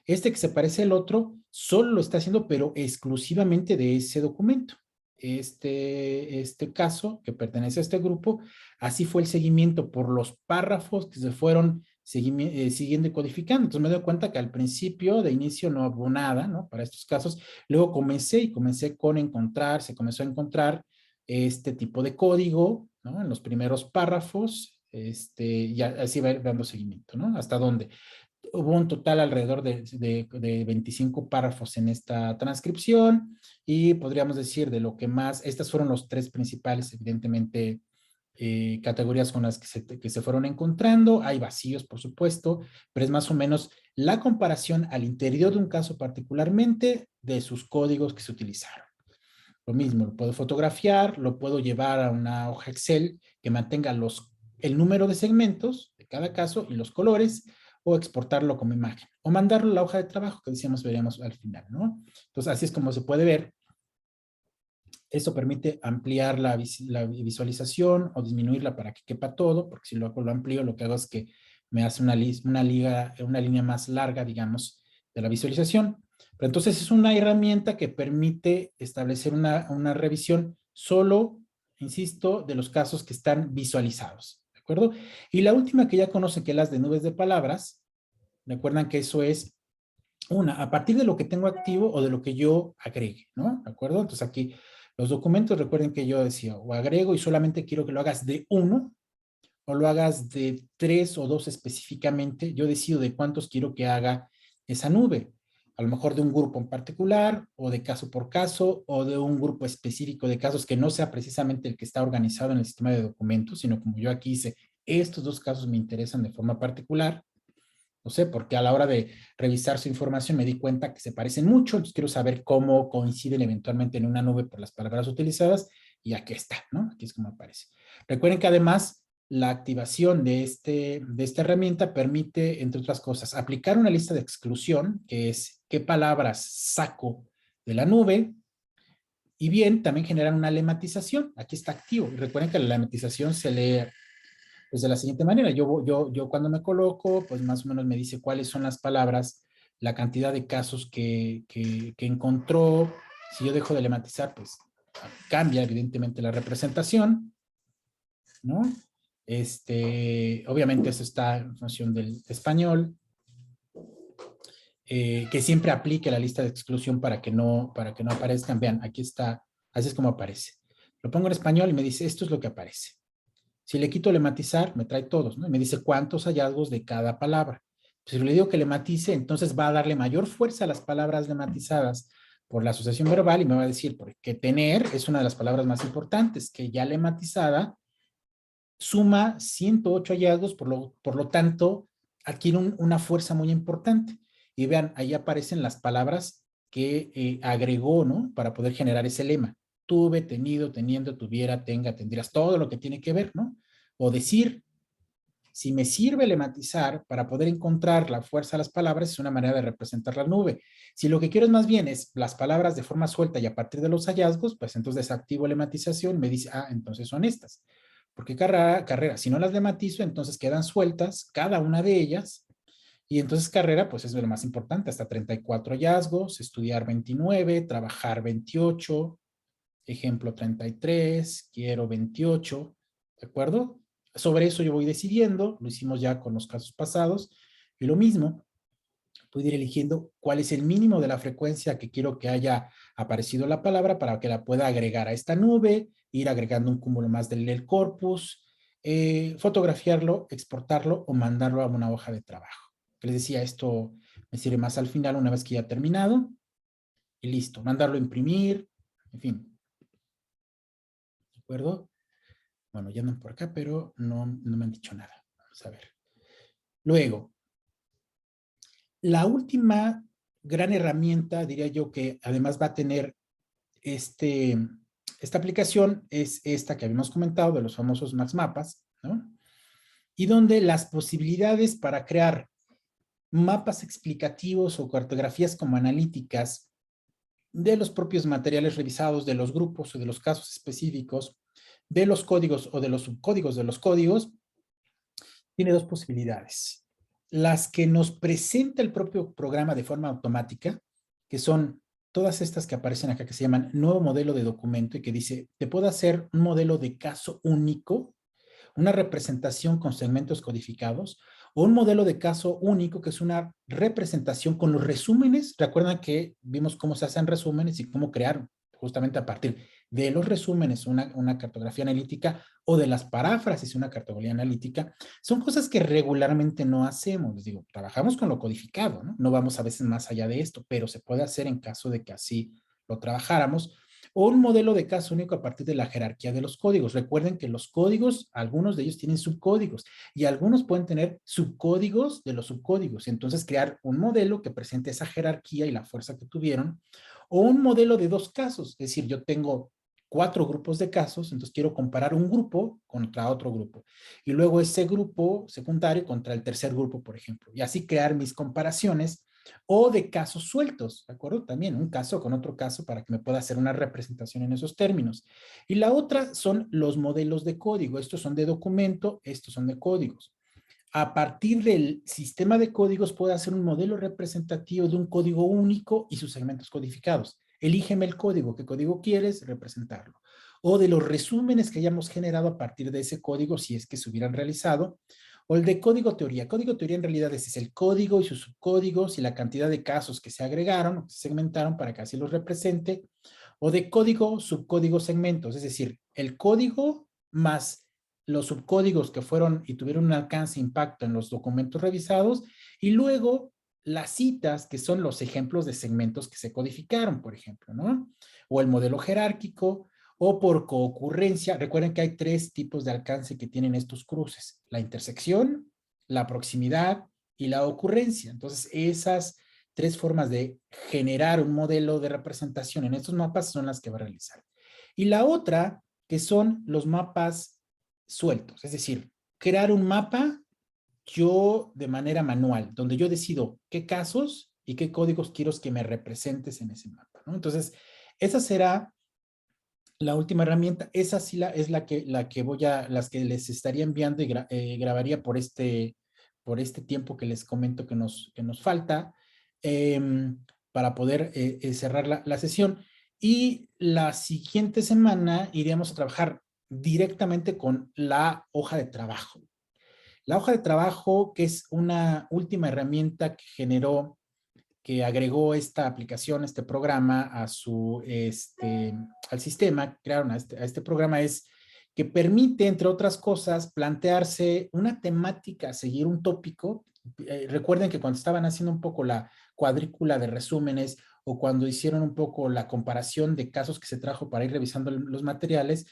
Este que se parece al otro, solo lo está haciendo, pero exclusivamente de ese documento. Este caso, que pertenece a este grupo, así fue el seguimiento por los párrafos que se fueron siguiendo y codificando. Entonces me doy cuenta que al principio, de inicio, no hubo nada, ¿no? Para estos casos. Luego comencé con encontrar, se comenzó a encontrar este tipo de código, ¿no? En los primeros párrafos, y así va dando seguimiento, ¿no? ¿Hasta dónde? Hubo un total alrededor de 25 párrafos en esta transcripción y podríamos decir de lo que más, estas fueron los tres principales, evidentemente, categorías con las que se fueron encontrando. Hay vacíos, por supuesto, pero es más o menos la comparación al interior de un caso particularmente de sus códigos que se utilizaron. Lo mismo, lo puedo fotografiar, lo puedo llevar a una hoja Excel que mantenga el número de segmentos de cada caso y los colores, o exportarlo como imagen, o mandarlo a la hoja de trabajo que decíamos veríamos al final, ¿no? Entonces, así es como se puede ver. Esto permite ampliar la visualización o disminuirla para que quepa todo, porque si lo amplío, lo que hago es que me hace una línea más larga, digamos, de la visualización. Pero entonces es una herramienta que permite establecer una revisión solo, insisto, de los casos que están visualizados, ¿de acuerdo? Y la última que ya conocen, que es las de nubes de palabras. Recuerdan que eso es a partir de lo que tengo activo o de lo que yo agregue, ¿no? ¿De acuerdo? Entonces aquí los documentos, recuerden que yo decía, o agrego y solamente quiero que lo hagas de uno, o lo hagas de 3 o 2 específicamente. Yo decido de cuántos quiero que haga esa nube. a lo mejor de un grupo en particular, o de caso por caso, o de un grupo específico de casos que no sea precisamente el que está organizado en el sistema de documentos, sino como yo aquí hice, estos dos casos me interesan de forma particular, no sé, porque a la hora de revisar su información me di cuenta que se parecen mucho, entonces quiero saber cómo coinciden eventualmente en una nube por las palabras utilizadas, y aquí está, ¿no? Aquí es como aparece. Recuerden que además la activación de esta herramienta permite, entre otras cosas, aplicar una lista de exclusión, que es qué palabras saco de la nube, y bien, también generar una lematización. Aquí está activo. Y recuerden que la lematización se lee pues de la siguiente manera. Yo cuando me coloco, pues más o menos me dice cuáles son las palabras, la cantidad de casos que encontró. Si yo dejo de lematizar, pues cambia evidentemente la representación, ¿no? Obviamente eso está en función del español, que siempre aplique la lista de exclusión para que no aparezcan. Vean, aquí está, así es como aparece. Lo pongo en español y me dice, esto es lo que aparece. Si le quito lematizar, me trae todos, ¿no? Y me dice cuántos hallazgos de cada palabra. Si le digo que lematice, entonces va a darle mayor fuerza a las palabras lematizadas por la asociación verbal y me va a decir, porque tener es una de las palabras más importantes, que ya lematizada suma 108 hallazgos, por lo tanto, adquiere una fuerza muy importante. Y vean, ahí aparecen las palabras que agregó, ¿no? Para poder generar ese lema. Tuve, tenido, teniendo, tuviera, tenga, tendrías, todo lo que tiene que ver, ¿no? O decir, si me sirve lematizar para poder encontrar la fuerza de las palabras, es una manera de representar la nube. Si lo que quiero es más bien es las palabras de forma suelta y a partir de los hallazgos, pues entonces desactivo lematización, me dice, entonces son estas. Porque carrera, si no las lematizo, entonces quedan sueltas cada una de ellas, y entonces carrera, pues es lo más importante, hasta 34 hallazgos, estudiar 29, trabajar 28, ejemplo 33, quiero 28, ¿de acuerdo? Sobre eso yo voy decidiendo, lo hicimos ya con los casos pasados, y lo mismo, puedo ir eligiendo cuál es el mínimo de la frecuencia que quiero que haya aparecido la palabra para que la pueda agregar a esta nube, ir agregando un cúmulo más del corpus, fotografiarlo, exportarlo o mandarlo a una hoja de trabajo. Les decía, esto me sirve más al final una vez que ya he terminado y listo, mandarlo a imprimir, en fin, ¿de acuerdo? Bueno, ya andan por acá, pero no me han dicho nada. Vamos a ver. Luego, la última gran herramienta, diría yo, que además va a tener esta aplicación es esta que habíamos comentado de los famosos Max Mapas, ¿no? Y donde las posibilidades para crear mapas explicativos o cartografías como analíticas de los propios materiales revisados, de los grupos o de los casos específicos, de los códigos o de los subcódigos de los códigos, tiene dos posibilidades. Las que nos presenta el propio programa de forma automática, que son todas estas que aparecen acá, que se llaman nuevo modelo de documento y que dice, te puedo hacer un modelo de caso único, una representación con segmentos codificados, o un modelo de caso único, que es una representación con los resúmenes. Recuerdan que vimos cómo se hacen resúmenes y cómo crear justamente a partir de los resúmenes una cartografía analítica, o de las paráfrasis una cartografía analítica. Son cosas que regularmente no hacemos. Les digo, trabajamos con lo codificado, ¿no? No vamos a veces más allá de esto, pero se puede hacer en caso de que así lo trabajáramos. O un modelo de caso único a partir de la jerarquía de los códigos. Recuerden que los códigos, algunos de ellos tienen subcódigos y algunos pueden tener subcódigos de los subcódigos. Entonces, crear un modelo que presente esa jerarquía y la fuerza que tuvieron, o un modelo de dos casos. Es decir, yo tengo 4 grupos de casos, entonces quiero comparar un grupo contra otro grupo. Y luego ese grupo secundario contra el tercer grupo, por ejemplo. Y así crear mis comparaciones, o de casos sueltos, ¿de acuerdo? También un caso con otro caso para que me pueda hacer una representación en esos términos. Y la otra son los modelos de código. Estos son de documento, estos son de códigos. A partir del sistema de códigos puedo hacer un modelo representativo de un código único y sus segmentos codificados. Elígeme el código, qué código quieres representarlo. O de los resúmenes que hayamos generado a partir de ese código, si es que se hubieran realizado. O el de código teoría. Código teoría en realidad es el código y sus subcódigos y la cantidad de casos que se agregaron o que se segmentaron para que así los represente. O de código, subcódigo, segmentos. Es decir, el código más los subcódigos que fueron y tuvieron un alcance, impacto en los documentos revisados, y luego las citas, que son los ejemplos de segmentos que se codificaron, por ejemplo, ¿no? O el modelo jerárquico, o por coocurrencia. Recuerden que hay 3 tipos de alcance que tienen estos cruces: la intersección, la proximidad y la ocurrencia. Entonces, esas 3 formas de generar un modelo de representación en estos mapas son las que va a realizar. Y la otra, que son los mapas sueltos, es decir, crear un mapa yo de manera manual, donde yo decido qué casos y qué códigos quiero que me representes en ese mapa, ¿no? Entonces, esa será la última herramienta. Esa sí es las que les estaría enviando y grabaría por este tiempo que les comento que nos falta, eh, para poder cerrar la sesión. Y la siguiente semana iremos a trabajar directamente con la hoja de trabajo. La hoja de trabajo, que es una última herramienta que agregó esta aplicación, este programa al sistema, crearon a este programa, es que permite, entre otras cosas, plantearse una temática, seguir un tópico. Recuerden que cuando estaban haciendo un poco la cuadrícula de resúmenes o cuando hicieron un poco la comparación de casos que se trajo para ir revisando los materiales,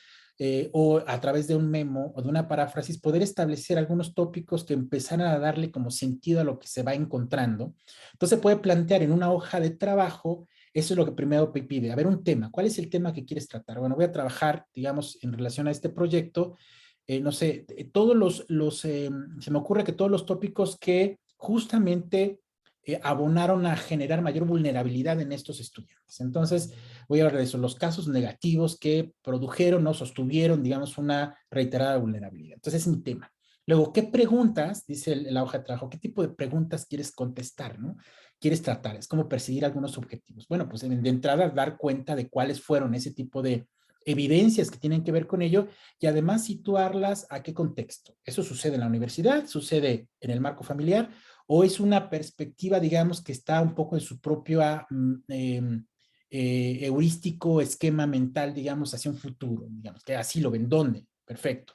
o a través de un memo o de una paráfrasis, poder establecer algunos tópicos que empezaran a darle como sentido a lo que se va encontrando. Entonces se puede plantear en una hoja de trabajo, eso es lo que primero pide, a ver, un tema, ¿cuál es el tema que quieres tratar? Bueno, voy a trabajar, digamos, en relación a este proyecto, no sé, se me ocurre que todos los tópicos que justamente abonaron a generar mayor vulnerabilidad en estos estudiantes. Entonces, voy a hablar de eso, los casos negativos que produjeron o sostuvieron, digamos, una reiterada vulnerabilidad. Entonces, es mi tema. Luego, ¿qué preguntas, dice la hoja de trabajo, qué tipo de preguntas quieres contestar, ¿no? Quieres tratar, es como perseguir algunos objetivos. Bueno, pues de entrada dar cuenta de cuáles fueron ese tipo de evidencias que tienen que ver con ello y además situarlas a qué contexto. Eso sucede en la universidad, sucede en el marco familiar o es una perspectiva, digamos, que está un poco en su propio heurístico esquema mental, digamos, hacia un futuro, digamos, que así lo ven, ¿dónde? Perfecto.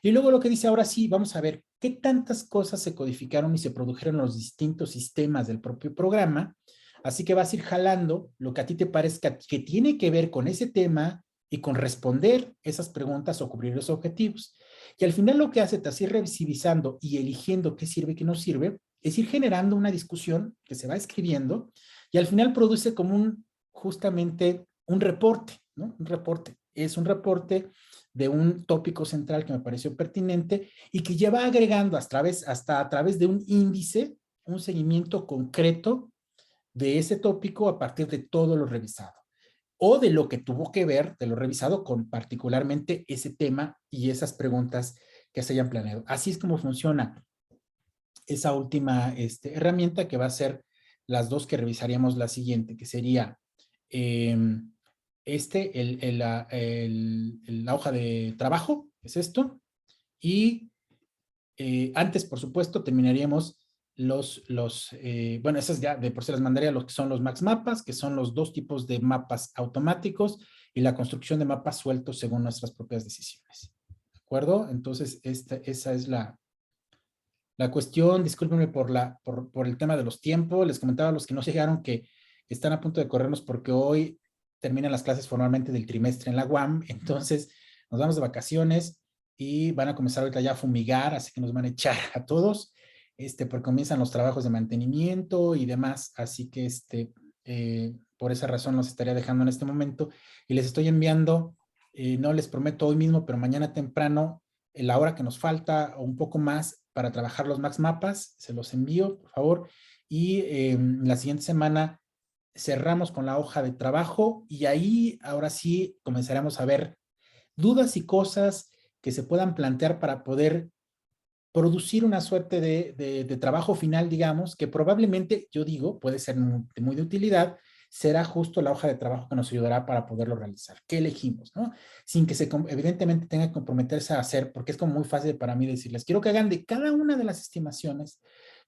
Y luego lo que dice, ahora sí, vamos a ver qué tantas cosas se codificaron y se produjeron en los distintos sistemas del propio programa. Así que vas a ir jalando lo que a ti te parezca que tiene que ver con ese tema y con responder esas preguntas o cubrir los objetivos. Y al final lo que hace, tras ir revisando y eligiendo qué sirve y qué no sirve, es ir generando una discusión que se va escribiendo y al final produce como justamente un reporte, ¿no? Un reporte. Es un reporte de un tópico central que me pareció pertinente y que lleva agregando hasta a través de un índice, un seguimiento concreto de ese tópico a partir de todo lo revisado o de lo que tuvo que ver de lo revisado con particularmente ese tema y esas preguntas que se hayan planeado. Así es como funciona esa última herramienta, que va a ser las dos que revisaríamos la siguiente, que sería eh, la hoja de trabajo, es esto, y antes, por supuesto, terminaríamos bueno, esas ya de por sí las mandaría los que son los max mapas, que son los 2 tipos de mapas automáticos y la construcción de mapas sueltos según nuestras propias decisiones. ¿De acuerdo? Entonces, esa es la cuestión. Discúlpenme por el tema de los tiempos. Les comentaba a los que no llegaron que están a punto de corrernos porque hoy terminan las clases formalmente del trimestre en la UAM. Entonces, nos vamos de vacaciones y van a comenzar ahorita ya a fumigar, así que nos van a echar a todos, porque comienzan los trabajos de mantenimiento y demás. Así que, por esa razón los estaría dejando en este momento y les estoy enviando, no les prometo hoy mismo, pero mañana temprano, la hora que nos falta o un poco más para trabajar los max mapas, se los envío, por favor, y la siguiente semana cerramos con la hoja de trabajo y ahí ahora sí comenzaremos a ver dudas y cosas que se puedan plantear para poder producir una suerte de trabajo final, digamos, que probablemente, yo digo, puede ser muy de utilidad, será justo la hoja de trabajo que nos ayudará para poderlo realizar. ¿Qué elegimos? ¿No? Sin que evidentemente tenga que comprometerse a hacer, porque es como muy fácil para mí decirles, quiero que hagan de cada una de las estimaciones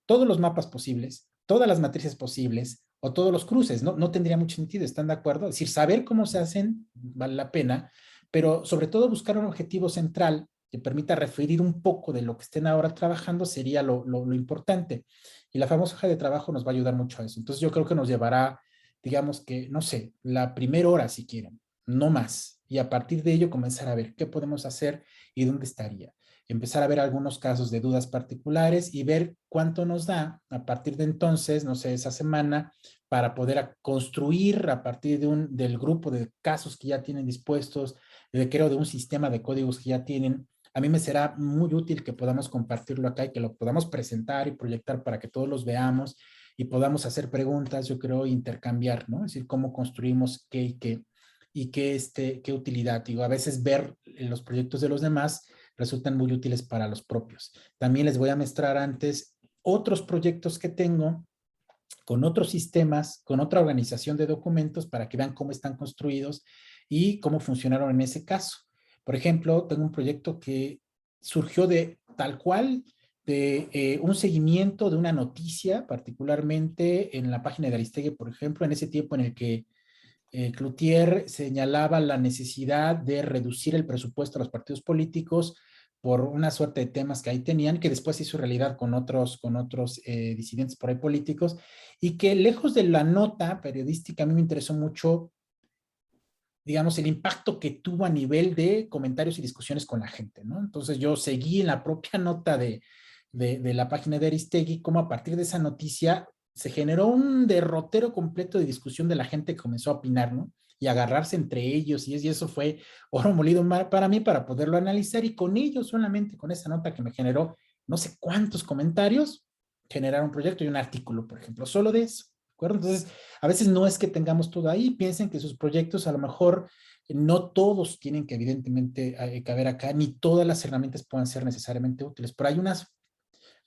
todos los mapas posibles, todas las matrices posibles o todos los cruces, ¿no? No tendría mucho sentido, ¿están de acuerdo? Es decir, saber cómo se hacen vale la pena, pero sobre todo buscar un objetivo central que permita referir un poco de lo que estén ahora trabajando sería lo importante. Y la famosa hoja de trabajo nos va a ayudar mucho a eso. Entonces yo creo que nos llevará, digamos que, no sé, la primera hora si quieren, no más. Y a partir de ello comenzar a ver qué podemos hacer y dónde estaría. Empezar a ver algunos casos de dudas particulares y ver cuánto nos da a partir de entonces, no sé, esa semana, para poder construir a partir del grupo de casos que ya tienen dispuestos, creo de un sistema de códigos que ya tienen. A mí me será muy útil que podamos compartirlo acá y que lo podamos presentar y proyectar para que todos los veamos y podamos hacer preguntas, yo creo, intercambiar, ¿no? Es decir, cómo construimos qué y qué utilidad. Digo, a veces ver los proyectos de los demás resultan muy útiles para los propios. También les voy a mostrar antes otros proyectos que tengo con otros sistemas, con otra organización de documentos para que vean cómo están construidos y cómo funcionaron en ese caso. Por ejemplo, tengo un proyecto que surgió de tal cual, de un seguimiento de una noticia, particularmente en la página de Aristegui, por ejemplo, en ese tiempo en el que Cloutier señalaba la necesidad de reducir el presupuesto a los partidos políticos por una suerte de temas que ahí tenían, que después se hizo realidad con otros disidentes por ahí políticos, y que lejos de la nota periodística, a mí me interesó mucho, digamos, el impacto que tuvo a nivel de comentarios y discusiones con la gente, ¿no? Entonces yo seguí en la propia nota de la página de Aristegui, cómo a partir de esa noticia se generó un derrotero completo de discusión de la gente que comenzó a opinar, ¿no? Y agarrarse entre ellos, y eso fue oro molido para mí para poderlo analizar, y con ellos solamente, con esa nota que me generó no sé cuántos comentarios, generar un proyecto y un artículo, por ejemplo, solo de eso. ¿De acuerdo? Entonces, a veces no es que tengamos todo ahí, piensen que sus proyectos a lo mejor no todos tienen que evidentemente caber acá, ni todas las herramientas puedan ser necesariamente útiles, pero hay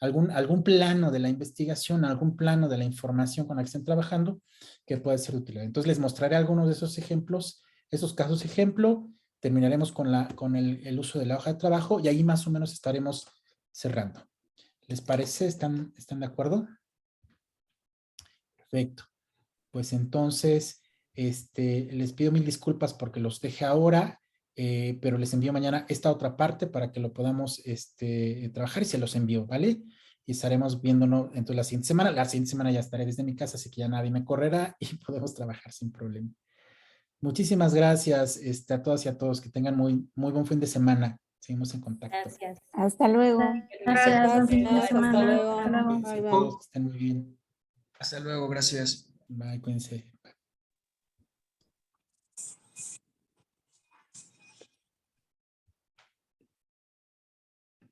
algún plano de la investigación, algún plano de la información con la que estén trabajando que puede ser útil. Entonces les mostraré algunos de esos ejemplos, esos casos ejemplo, terminaremos con el uso de la hoja de trabajo y ahí más o menos estaremos cerrando. ¿Les parece? ¿Están de acuerdo? Perfecto. Pues entonces, les pido mil disculpas porque los dejé ahora, pero les envío mañana esta otra parte para que lo podamos trabajar y se los envío, ¿vale? Y estaremos viéndonos entonces la siguiente semana. La siguiente semana ya estaré desde mi casa, así que ya nadie me correrá y podemos trabajar sin problema. Muchísimas gracias a todas y a todos. Que tengan muy, muy buen fin de semana. Seguimos en contacto. Gracias. Hasta luego. Gracias. Buen fin de Hasta semana. luego. Hasta luego. Cuídense Bye, bye. todos, que estén muy bien. Hasta luego, gracias. Bye, cuídense.